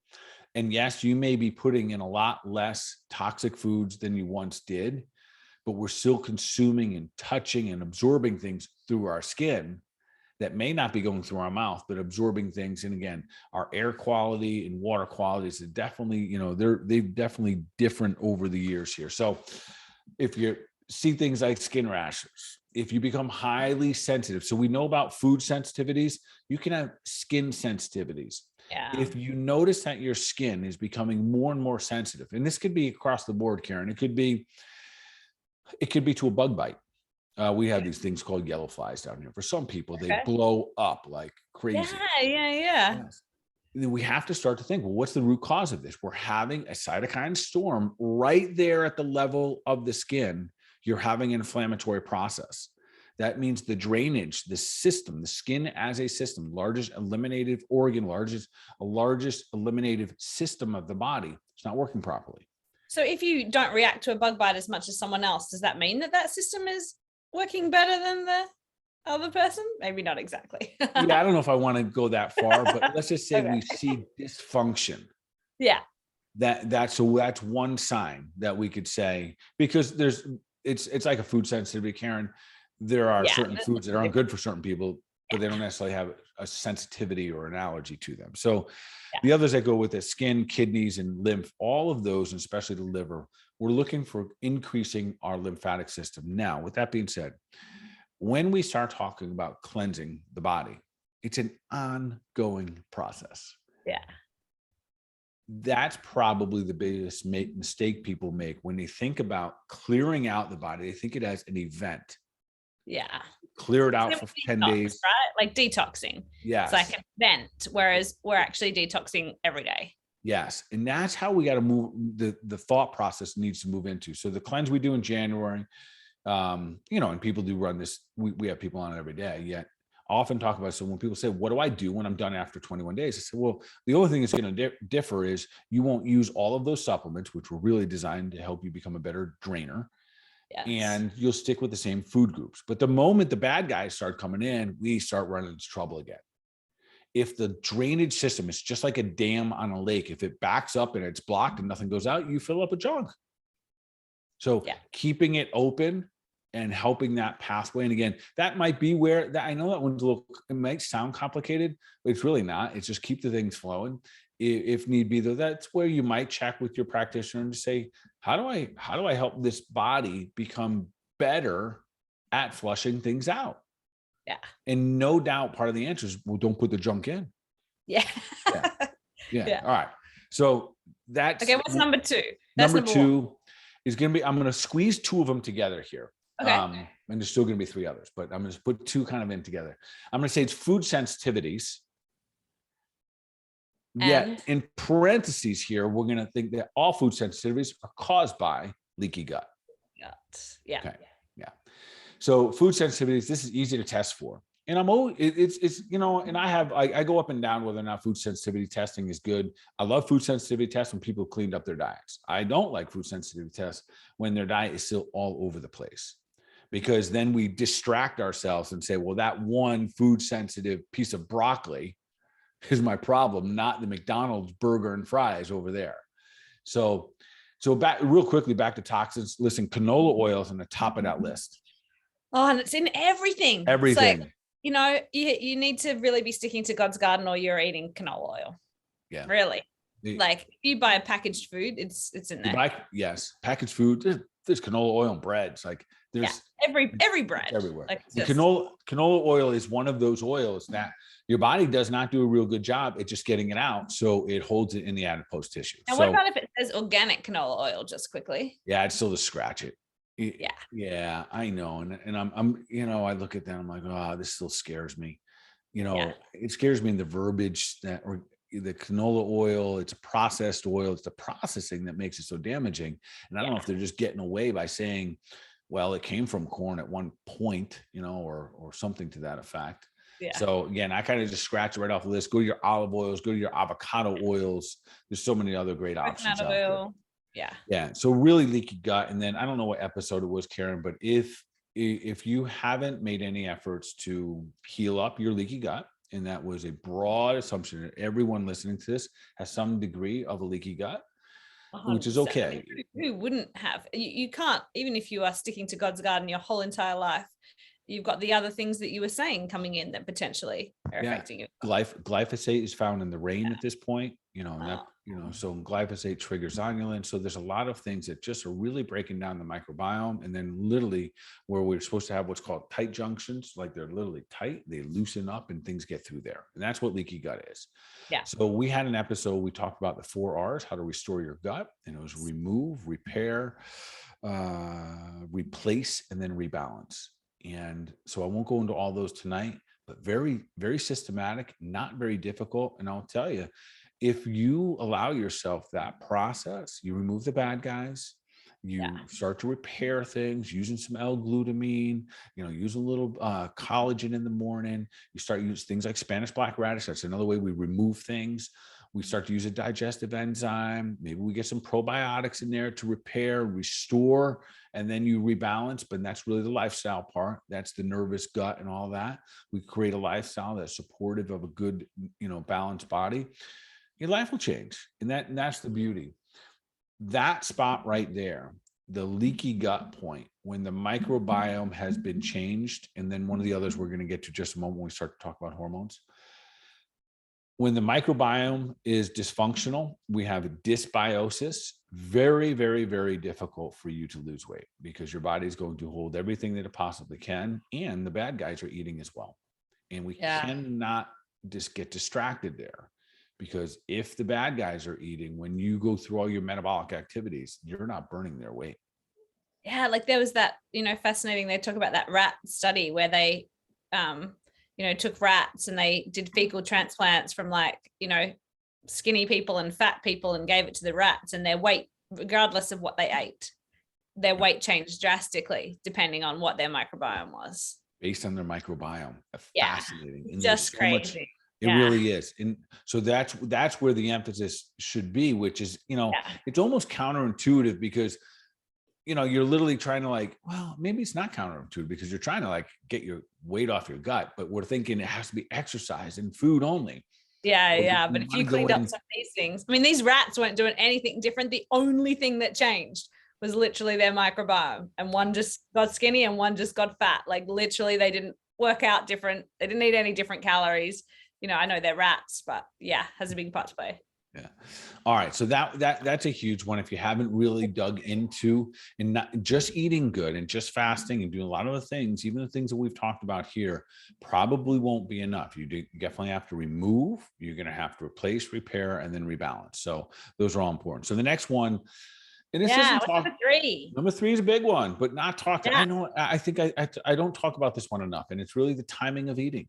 And yes, you may be putting in a lot less toxic foods than you once did, but we're still consuming and touching and absorbing things through our skin that may not be going through our mouth, but absorbing things. And again, our air quality and water quality is definitely, they've definitely different over the years here. So if you see things like skin rashes, if you become highly sensitive, so we know about food sensitivities, you can have skin sensitivities. Yeah. If you notice that your skin is becoming more and more sensitive, and this could be across the board, Karen, it could be to a bug bite. We have these things called yellow flies down here. For some people, they blow up like crazy. Yeah. Yes. Then we have to start to think, well, what's the root cause of this? We're having a cytokine storm right there at the level of the skin. You're having an inflammatory process. That means the drainage, the system, the skin as a system, largest eliminative organ, largest eliminative system of the body, it's not working properly. So if you don't react to a bug bite as much as someone else, does that mean that system is working better than the other person? Maybe not exactly. Yeah, I don't know if I want to go that far, but let's just say we see dysfunction. Yeah. That's one sign that we could say, because it's like a food sensitivity, Karen. There are certain foods that aren't good for certain people, but they don't necessarily have a sensitivity or an allergy to them. So the others that go with the skin, kidneys, and lymph, all of those, and especially the liver, we're looking for increasing our lymphatic system. Now, with that being said, when we start talking about cleansing the body, it's an ongoing process. Yeah. That's probably the biggest mistake people make when they think about clearing out the body. They think it as an event. Yeah. Clear it out for 10 days. Right? Like detoxing. Yes. It's like an event, whereas we're actually detoxing every day. Yes. And that's how we got to move. The thought process needs to move into. So the cleanse we do in January, and people do run this. We have people on it every day, yet I often talk about it. So when people say, what do I do when I'm done after 21 days? I say, well, the only thing that's going to differ is you won't use all of those supplements, which were really designed to help you become a better drainer. Yes. And you'll stick with the same food groups. But the moment the bad guys start coming in, we start running into trouble again. If the drainage system is just like a dam on a lake, if it backs up and it's blocked and nothing goes out, you fill up with junk. So keeping it open and helping that pathway. And again, that might be where I know that one's it might sound complicated, but it's really not. It's just keep the things flowing. If need be, though, that's where you might check with your practitioner and say, how do I help this body become better at flushing things out? Yeah. And no doubt part of the answer is, well, don't put the junk in. Yeah. Yeah. All right. So that's okay. What's number two? Number two is going to be, I'm going to squeeze two of them together here. Okay. And there's still going to be three others, but I'm going to put two kind of in together. I'm going to say it's food sensitivities. Yet in parentheses here, we're going to think that all food sensitivities are caused by leaky gut. Yeah. Okay. Yeah. So food sensitivities, this is easy to test for. And I'm always, it's, and I go up and down whether or not food sensitivity testing is good. I love food sensitivity tests when people cleaned up their diets. I don't like food sensitivity tests when their diet is still all over the place, because then we distract ourselves and say, well, that one food sensitive piece of broccoli is my problem, not the McDonald's burger and fries over there. So back real quickly, back to toxins. Listen, canola oil is on the top of that list. Oh, and it's in everything. Everything. It's like, you need to really be sticking to God's garden or you're eating canola oil. Yeah. Really. Like if you buy a packaged food, it's in there. Yes. Packaged food. there's canola oil in breads. Like there's every bread everywhere. like And canola oil is one of those oils that your body does not do a real good job at just getting it out. So it holds it in the adipose tissue. And what about if it says organic canola oil, just quickly? Yeah, I'd still just scratch it. Yeah. Yeah, I know. And I'm, I look at that, I'm like, oh, this still scares me. It scares me in the verbiage that, or the canola oil, it's a processed oil. It's the processing that makes it so damaging. And I don't know if they're just getting away by saying, well, it came from corn at one point, or something to that effect. Yeah. So again, I kind of just scratch it right off the list. Go to your olive oils, go to your avocado oils. There's so many other great options out there. Yeah. So really leaky gut. And then I don't know what episode it was, Karen, but if you haven't made any efforts to heal up your leaky gut, and that was a broad assumption that everyone listening to this has some degree of a leaky gut, 100%. Which is okay. Who wouldn't have? You can't, even if you are sticking to God's garden your whole entire life, you've got the other things that you were saying coming in that potentially are affecting you. Glyphosate is found in the rain at this point, so glyphosate triggers zonulin. So there's a lot of things that just are really breaking down the microbiome. And then literally where we're supposed to have what's called tight junctions, like they're literally tight, they loosen up and things get through there. And that's what leaky gut is. Yeah. So we had an episode, we talked about the 4 R's, how to restore your gut. And it was remove, repair, replace, and then rebalance. And so I won't go into all those tonight, but very, very systematic, not very difficult. And I'll tell you, if you allow yourself that process, you remove the bad guys, you start to repair things using some L-glutamine, use a little collagen in the morning. You start using things like Spanish black radish. That's another way we remove things. We start to use a digestive enzyme. Maybe we get some probiotics in there to repair, restore, and then you rebalance. But that's really the lifestyle part. That's the nervous gut and all that. We create a lifestyle that's supportive of a good, balanced body. Your life will change. And that's the beauty. That spot right there, the leaky gut point, when the microbiome has been changed, and then one of the others we're going to get to just a moment when we start to talk about hormones. When the microbiome is dysfunctional, we have a dysbiosis. Very, very, very difficult for you to lose weight because your body is going to hold everything that it possibly can. And the bad guys are eating as well. And we cannot just get distracted there, because if the bad guys are eating, when you go through all your metabolic activities, you're not burning their weight. Yeah. Like there was that, fascinating. They talk about that rat study where they, took rats and they did fecal transplants from skinny people and fat people and gave it to the rats, and their weight, regardless of what they ate, their weight changed drastically depending on what their microbiome was. Based on their microbiome. Fascinating. And just so crazy. It really is. And so that's where the emphasis should be, which is, it's almost counterintuitive because you're literally trying to well, maybe it's not counterintuitive because you're trying to get your weight off your gut, but we're thinking it has to be exercise and food only. Yeah. But if you cleaned up some of these things, these rats weren't doing anything different. The only thing that changed was literally their microbiome, and one just got skinny and one just got fat. Literally they didn't work out different. They didn't eat any different calories. I know they're rats, but has a big part to play. Yeah. All right. So that's a huge one. If you haven't really dug into and not just eating good and just fasting and doing a lot of the things, even the things that we've talked about here, probably won't be enough. You definitely have to remove, you're going to have to replace, repair, and then rebalance. So those are all important. So the next one, and this isn't number 3. Number 3 is a big one, but not talked. I know. I think I don't talk about this one enough, and it's really the timing of eating.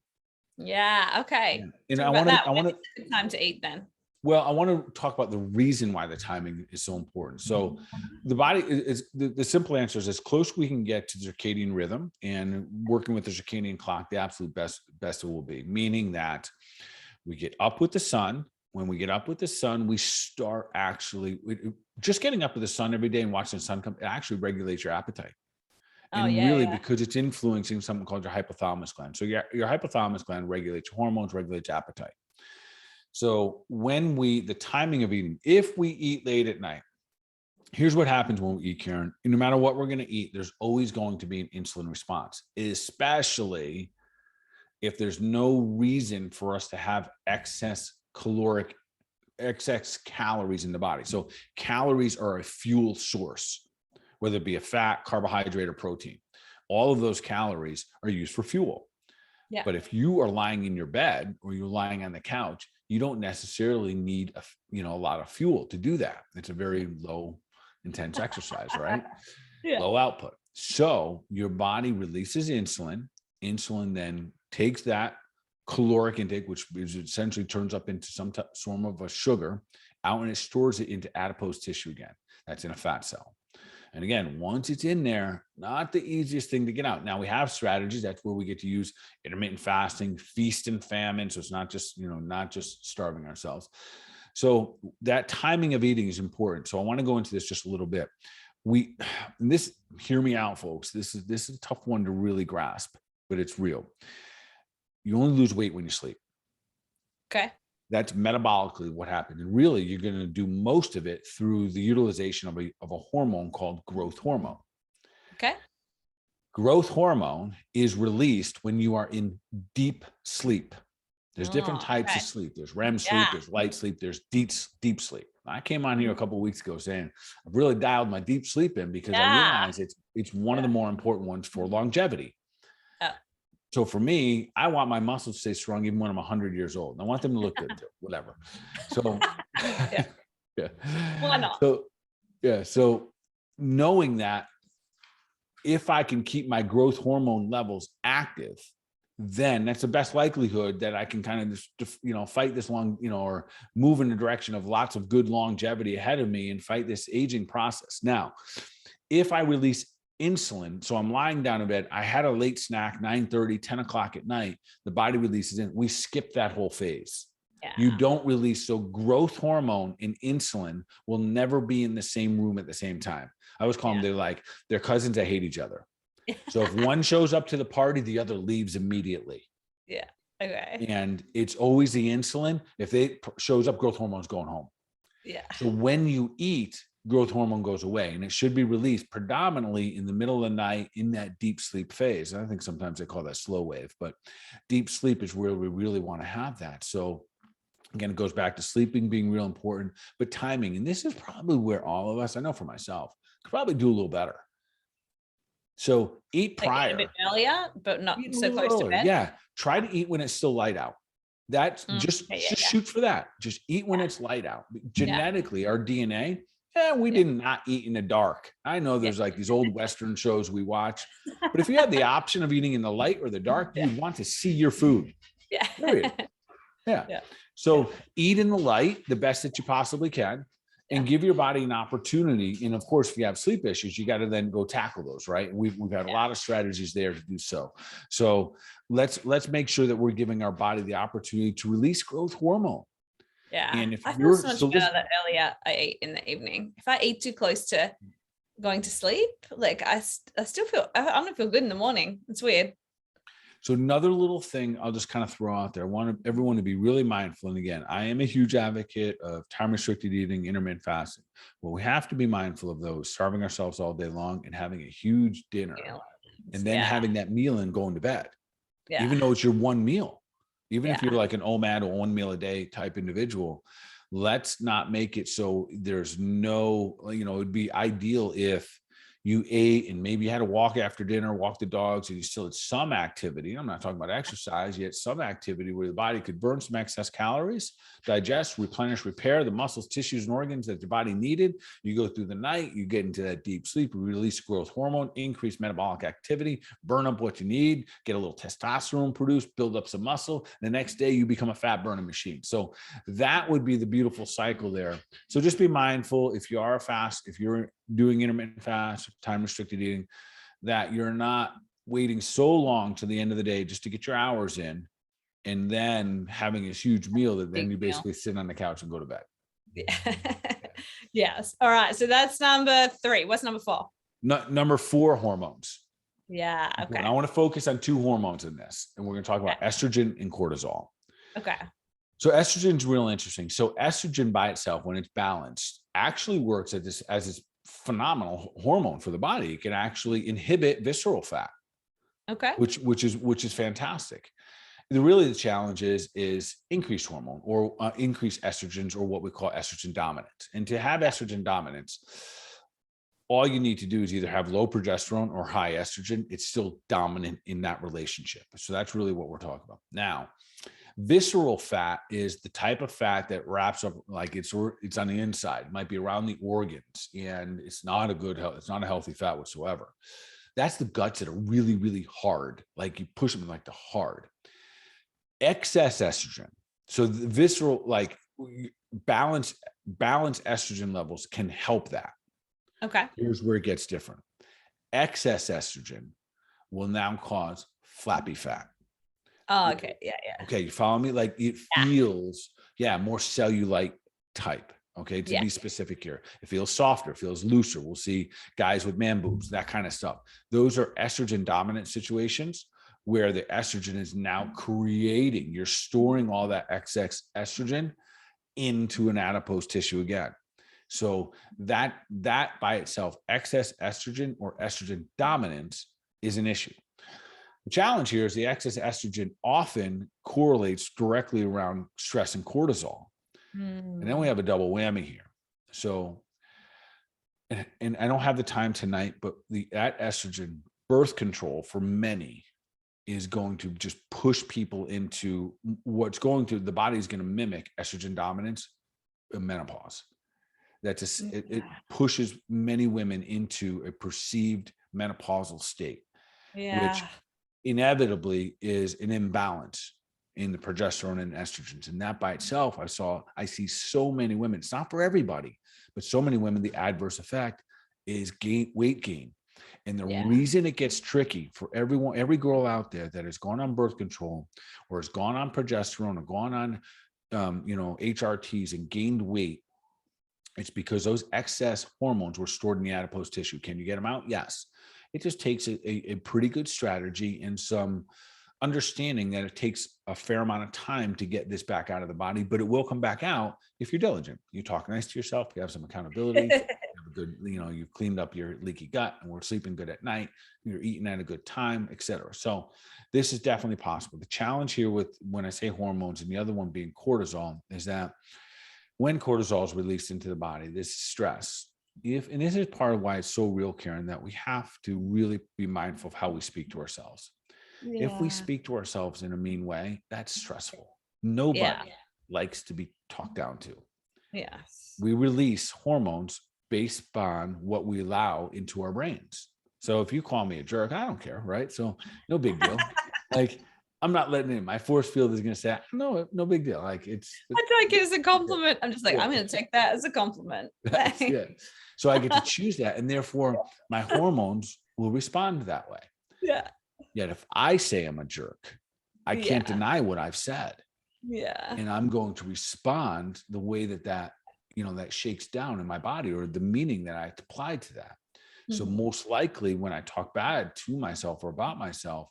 Yeah. Okay. And I want to time to eat then. Well, I want to talk about the reason why the timing is so important. So the body is the simple answer is as close we can get to circadian rhythm, and working with the circadian clock, the absolute best it will be, meaning that we get up with the sun. When we get up with the sun, we start just getting up with the sun every day and watching the sun come, it actually regulates your appetite. Because it's influencing something called your hypothalamus gland. So your hypothalamus gland regulates hormones, regulates appetite. So the timing of eating, if we eat late at night, here's what happens when we eat, Karen. No matter what we're going to eat, there's always going to be an insulin response, especially if there's no reason for us to have excess calories in the body. So calories are a fuel source, whether it be a fat, carbohydrate, or protein. All of those calories are used for fuel. Yeah. But if you are lying in your bed or you're lying on the couch, you don't necessarily need a lot of fuel to do that. It's a very low intense exercise, right? Yeah. Low output. So your body releases insulin. Insulin then takes that caloric intake, which essentially turns up into some form of a sugar, out, and it stores it into adipose tissue again. That's in a fat cell. And again, once it's in there, not the easiest thing to get out. Now we have strategies. That's where we get to use intermittent fasting, feast and famine. So it's not just, not just starving ourselves. So that timing of eating is important. So I want to go into this just a little bit. Hear me out, folks. This is a tough one to really grasp, but it's real. You only lose weight when you sleep. Okay. That's metabolically what happens. And really, you're going to do most of it through the utilization of a hormone called growth hormone. Okay. Growth hormone is released when you are in deep sleep. There's different types of sleep. There's REM sleep, there's light sleep, there's deep sleep. I came on here a couple of weeks ago saying I've really dialed my deep sleep in because I realize it's one of the more important ones for longevity. So for me, I want my muscles to stay strong even when I'm 100 years old. I want them to look good too, whatever. So Why not? So knowing that if I can keep my growth hormone levels active, then that's the best likelihood that I can kind of just, fight this long, or move in the direction of lots of good longevity ahead of me and fight this aging process. Now, if I release insulin, so I'm lying down in bed, I had a late snack, 9:30, 10 o'clock at night, the body releases in, we skip that whole phase. Yeah. You don't release. So growth hormone and insulin will never be in the same room at the same time. I always call them, they're cousins that hate each other. So if one shows up to the party, the other leaves immediately. Yeah. Okay. And it's always the insulin. If they shows up, growth hormone's going home. Yeah. So when you eat, growth hormone goes away, and it should be released predominantly in the middle of the night in that deep sleep phase. And I think sometimes they call that slow wave, but deep sleep is where we really want to have that. So again, it goes back to sleeping being real important, but timing. And this is probably where all of us, I know for myself, could probably do a little better. So eat prior. A bit earlier, but not so close to bed. Yeah. Try to eat when it's still light out. That's just shoot for that. Just eat when it's light out. Genetically, our DNA, we did not eat in the dark. I know there's like these old Western shows we watch, but if you had the option of eating in the light or the dark, you'd want to see your food. Yeah. Period. Yeah. So eat in the light the best that you possibly can, and give your body an opportunity. And of course, if you have sleep issues, you got to then go tackle those, right? And we've had a lot of strategies there to do so. So let's make sure that we're giving our body the opportunity to release growth hormone. Yeah. And if I feel so much better that earlier I eat in the evening. If I eat too close to going to sleep, like I still feel, I don't feel good in the morning. It's weird. So another little thing I'll just kind of throw out there. I want everyone to be really mindful. And again, I am a huge advocate of time-restricted eating, intermittent fasting. Well, we have to be mindful of those, starving ourselves all day long and having a huge dinner and then having that meal and going to bed, even though it's your one meal. Even if you're like an OMAD or 1 meal a day type individual, let's not make it so there's no, it'd be ideal if you ate and maybe you had to walk after dinner, walk the dogs, and you still had some activity. I'm not talking about exercise yet, some activity where the body could burn some excess calories, digest, replenish, repair the muscles, tissues, and organs that your body needed. You go through the night, you get into that deep sleep, release growth hormone, increase metabolic activity, burn up what you need, get a little testosterone produced, build up some muscle. The next day you become a fat burning machine. So that would be the beautiful cycle there. So just be mindful if you are if you're doing intermittent fast, time restricted eating, that you're not waiting so long to the end of the day just to get your hours in and then having this huge meal that then you basically sit on the couch and go to bed. Yes. All right. So that's number 3. What's number 4? Number 4, hormones. Yeah. Okay. I want to focus on 2 hormones in this, and we're going to talk about estrogen and cortisol. Okay. So estrogen is real interesting. So estrogen by itself, when it's balanced, actually works as this phenomenal hormone for the body. It can actually inhibit visceral fat. Okay. Which is fantastic. The challenge is increased hormone or increased estrogens, or what we call estrogen dominance. And to have estrogen dominance, all you need to do is either have low progesterone or high estrogen. It's still dominant in that relationship. So that's really what we're talking about. Now, visceral fat is the type of fat that wraps up, like it's on the inside. It might be around the organs, and it's not it's not a healthy fat whatsoever. That's the guts that are really, really hard. Like you push them like the hard. Excess estrogen. So the visceral, like balance estrogen levels can help that. Okay. Here's where it gets different. Excess estrogen will now cause flappy fat. Oh, okay. Yeah. Okay, you follow me? Like it feels, more cellulite type. Okay, to be specific here. It feels softer, it feels looser. We'll see guys with man boobs, that kind of stuff. Those are estrogen dominant situations where the estrogen is now you're storing all that excess estrogen into an adipose tissue again. So that by itself, excess estrogen or estrogen dominance is an issue. The challenge here is the excess estrogen often correlates directly around stress and cortisol. And then we have a double whammy here. So, and I don't have the time tonight, but that estrogen birth control for many is going to just push people into the body is going to mimic estrogen dominance in menopause. It pushes many women into a perceived menopausal state, which inevitably is an imbalance in the progesterone and estrogens. And that by itself, I see so many women, it's not for everybody, but so many women, the adverse effect is weight gain. And the reason it gets tricky for every girl out there that has gone on birth control or has gone on progesterone or gone on, HRTs and gained weight, it's because those excess hormones were stored in the adipose tissue. Can you get them out? Yes. It just takes a pretty good strategy and some understanding that it takes a fair amount of time to get this back out of the body, but it will come back out if you're diligent. You talk nice to yourself, you have some accountability, you have a good, you've cleaned up your leaky gut and we're sleeping good at night, you're eating at a good time, etc. So this is definitely possible. The challenge here with when I say hormones and the other one being cortisol is that when cortisol is released into the body, this stress, and this is part of why it's so real, Karen, that we have to really be mindful of how we speak to ourselves. If we speak to ourselves in a mean way, that's stressful. Nobody likes to be talked down to. Yes. We release hormones based on what we allow into our brains. So if you call me a jerk, I don't care, right? So no big deal. Like I'm not letting it in. My force field is going to say, no big deal. Like I take it as a compliment. I'm just like, I'm going to take that as a compliment. So I get to choose that. And therefore my hormones will respond that way. Yeah. Yet if I say I'm a jerk, I can't deny what I've said. Yeah. And I'm going to respond the way that shakes down in my body or the meaning that I applied to that. Mm-hmm. So most likely when I talk bad to myself or about myself,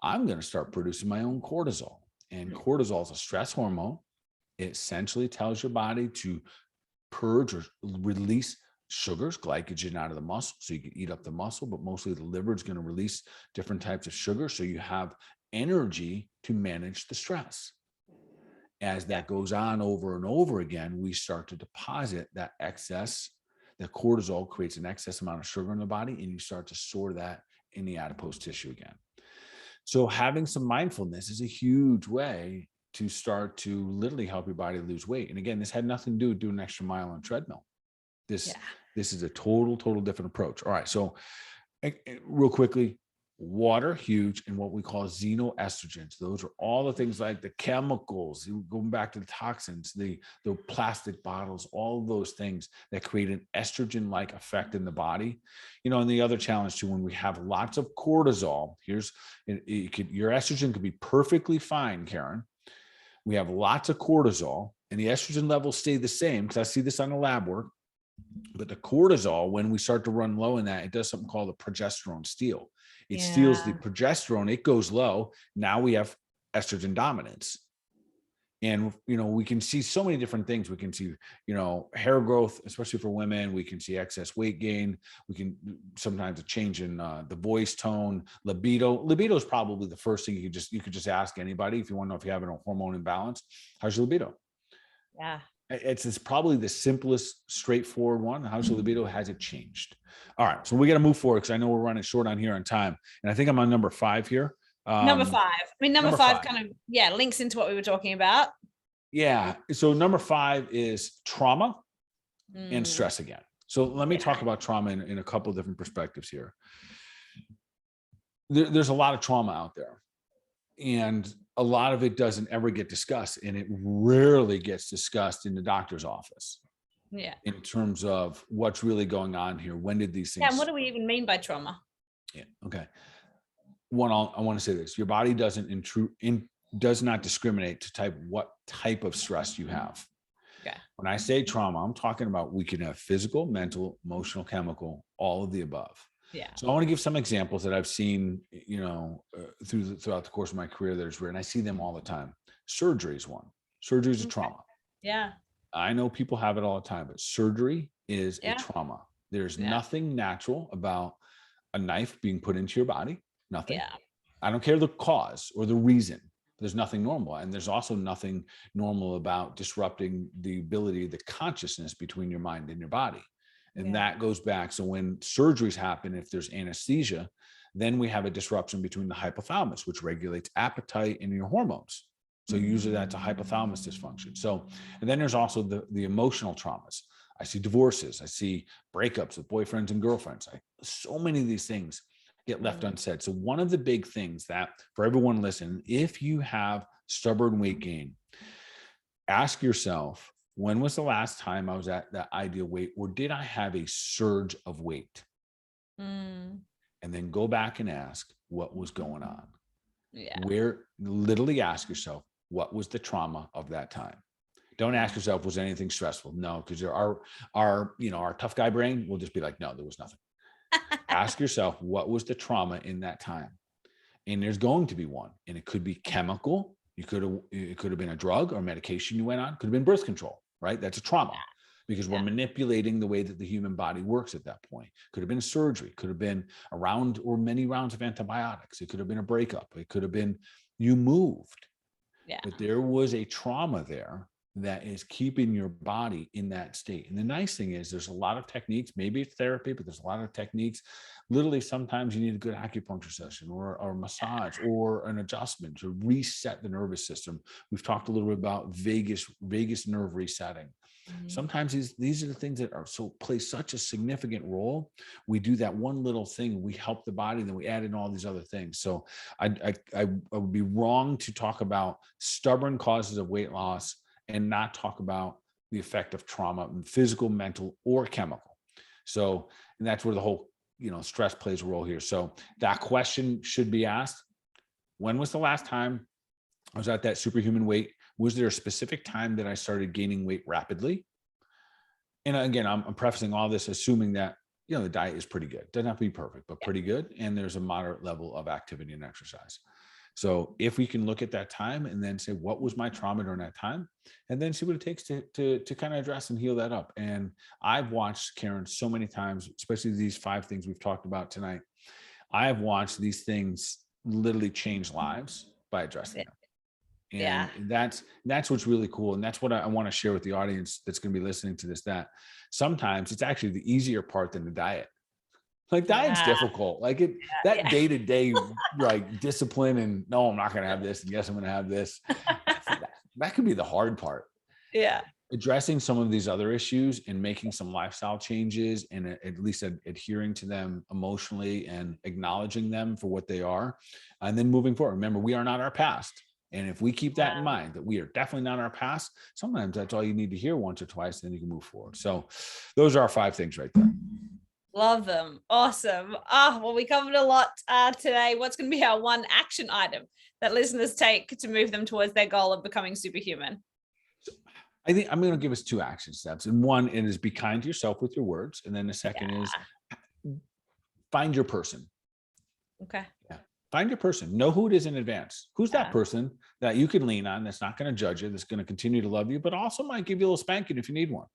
I'm going to start producing my own cortisol. And cortisol is a stress hormone. It essentially tells your body to purge or release sugars, glycogen out of the muscle. So you can eat up the muscle, but mostly the liver is going to release different types of sugar. So you have energy to manage the stress. As that goes on over and over again, we start to deposit that excess. The cortisol creates an excess amount of sugar in the body, and you start to store that in the adipose tissue again. So having some mindfulness is a huge way to start to literally help your body lose weight. And again, this had nothing to do with doing an extra mile on a treadmill. This is a total different approach. All right. So real quickly, water, huge, and what we call xenoestrogens. Those are all the things like the chemicals, going back to the toxins, the plastic bottles, all of those things that create an estrogen-like effect in the body. And the other challenge too, when we have lots of cortisol, your estrogen could be perfectly fine, Karen. We have lots of cortisol and the estrogen levels stay the same, because I see this on the lab work. But the cortisol, when we start to run low in that, it does something called the progesterone steal. It steals the progesterone, it goes low. Now we have estrogen dominance. And, we can see so many different things. We can see, hair growth, especially for women. We can see excess weight gain. We can sometimes a change in the voice tone, libido. Libido is probably the first thing you could just ask anybody if you want to know if you have a hormone imbalance. How's your libido? Yeah. It's probably the simplest, straightforward one. How's your libido? Has it changed? All right. So we got to move forward because I know we're running short on here on time. And I think I'm on number 5 here. Number 5. I mean, number five kind of, links into what we were talking about. Yeah. So number 5 is trauma and stress again. So let me talk about trauma in a couple of different perspectives here. There's a lot of trauma out there, and a lot of it doesn't ever get discussed, and it rarely gets discussed in the doctor's office. Yeah. In terms of what's really going on here. When did these things? Yeah, and what do we even mean by trauma? Yeah. Okay. One, I want to say this: your body does not discriminate to what type of stress you have. Yeah. When I say trauma, I'm talking about we can have physical, mental, emotional, chemical, all of the above. Yeah. So I want to give some examples that I've seen, throughout the course of my career that is rare, and I see them all the time. Surgery is one. Surgery is a trauma. Yeah. I know people have it all the time, but surgery is a trauma. There's nothing natural about a knife being put into your body. Nothing. Yeah. I don't care the cause or the reason. There's nothing normal. And there's also nothing normal about disrupting the ability, the consciousness between your mind and your body. And that goes back. So when surgeries happen, if there's anesthesia, then we have a disruption between the hypothalamus, which regulates appetite and your hormones. So usually that's a hypothalamus dysfunction. So, and then there's also the emotional traumas. I see divorces. I see breakups with boyfriends and girlfriends. So many of these things get left unsaid. So one of the big things that for everyone listening, if you have stubborn weight gain, ask yourself, when was the last time I was at that ideal weight, or did I have a surge of weight? And then go back and ask what was going on. Yeah. Literally ask yourself, what was the trauma of that time? Don't ask yourself, was anything stressful? No, because our tough guy brain will just be like, no, there was nothing. Ask yourself, what was the trauma in that time? And there's going to be one, and it could be chemical. It could have been a drug or medication you went on. Could have been birth control, right? That's a trauma because we're manipulating the way that the human body works at that point. Could have been surgery. Could have been a round or many rounds of antibiotics. It could have been a breakup. It could have been you moved. Yeah. But there was a trauma there that is keeping your body in that state. And the nice thing is there's a lot of techniques, maybe it's therapy, but there's a lot of techniques. Literally, sometimes you need a good acupuncture session or a massage or an adjustment to reset the nervous system. We've talked a little bit about vagus nerve resetting. Sometimes these are the things that play such a significant role. We do that one little thing, we help the body, then we add in all these other things. So I would be wrong to talk about stubborn causes of weight loss and not talk about the effect of trauma, physical, mental, or chemical. So, and that's where the whole, stress plays a role here. So that question should be asked. When was the last time I was at that superhuman weight? Was there a specific time that I started gaining weight rapidly? And again, I'm prefacing all this, assuming that, the diet is pretty good. Doesn't have to be perfect, but pretty good. And there's a moderate level of activity and exercise. So if we can look at that time and then say, what was my trauma during that time? And then see what it takes to kind of address and heal that up. And I've watched, Karen, so many times, especially these 5 things we've talked about tonight. I have watched these things literally change lives by addressing them. And that's what's really cool. And that's what I want to share with the audience that's going to be listening to this, that sometimes it's actually the easier part than the diet. Like diet's difficult. Like day-to-day like discipline and no, I'm not going to have this. And yes, I'm going to have this. That could be the hard part. Yeah. Addressing some of these other issues and making some lifestyle changes and at least adhering to them emotionally and acknowledging them for what they are. And then moving forward. Remember, we are not our past. And if we keep that in mind, that we are definitely not our past, sometimes that's all you need to hear once or twice, then you can move forward. So those are our 5 things right there. Love them. Awesome. Well, we covered a lot today. What's going to be our one action item that listeners take to move them towards their goal of becoming superhuman? I think I'm going to give us 2 action steps. And one is be kind to yourself with your words. And then the second is find your person. Okay. Yeah. Find your person. Know who it is in advance. Who's that person that you can lean on that's not going to judge you, that's going to continue to love you, but also might give you a little spanking if you need one.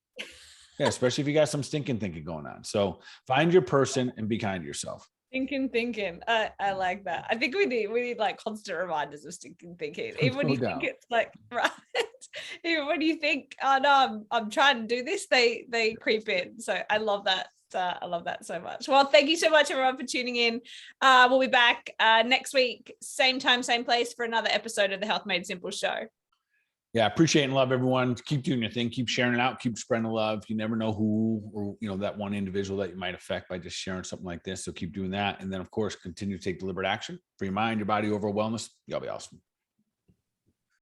Yeah, especially if you got some stinking thinking going on. So find your person and be kind to yourself. Thinking. I like that. I think we need like constant reminders of stinking thinking. Even when you think it's like, right. Even when you think, oh no, I'm trying to do this, they creep in. So I love that. I love that so much. Well, thank you so much, everyone, for tuning in. We'll be back next week, same time, same place, for another episode of the Health Made Simple show. Yeah, appreciate and love everyone. Keep doing your thing. Keep sharing it out. Keep spreading the love. You never know who, or that one individual that you might affect by just sharing something like this. So keep doing that. And then, of course, continue to take deliberate action for your mind, your body, overall wellness. Y'all be awesome.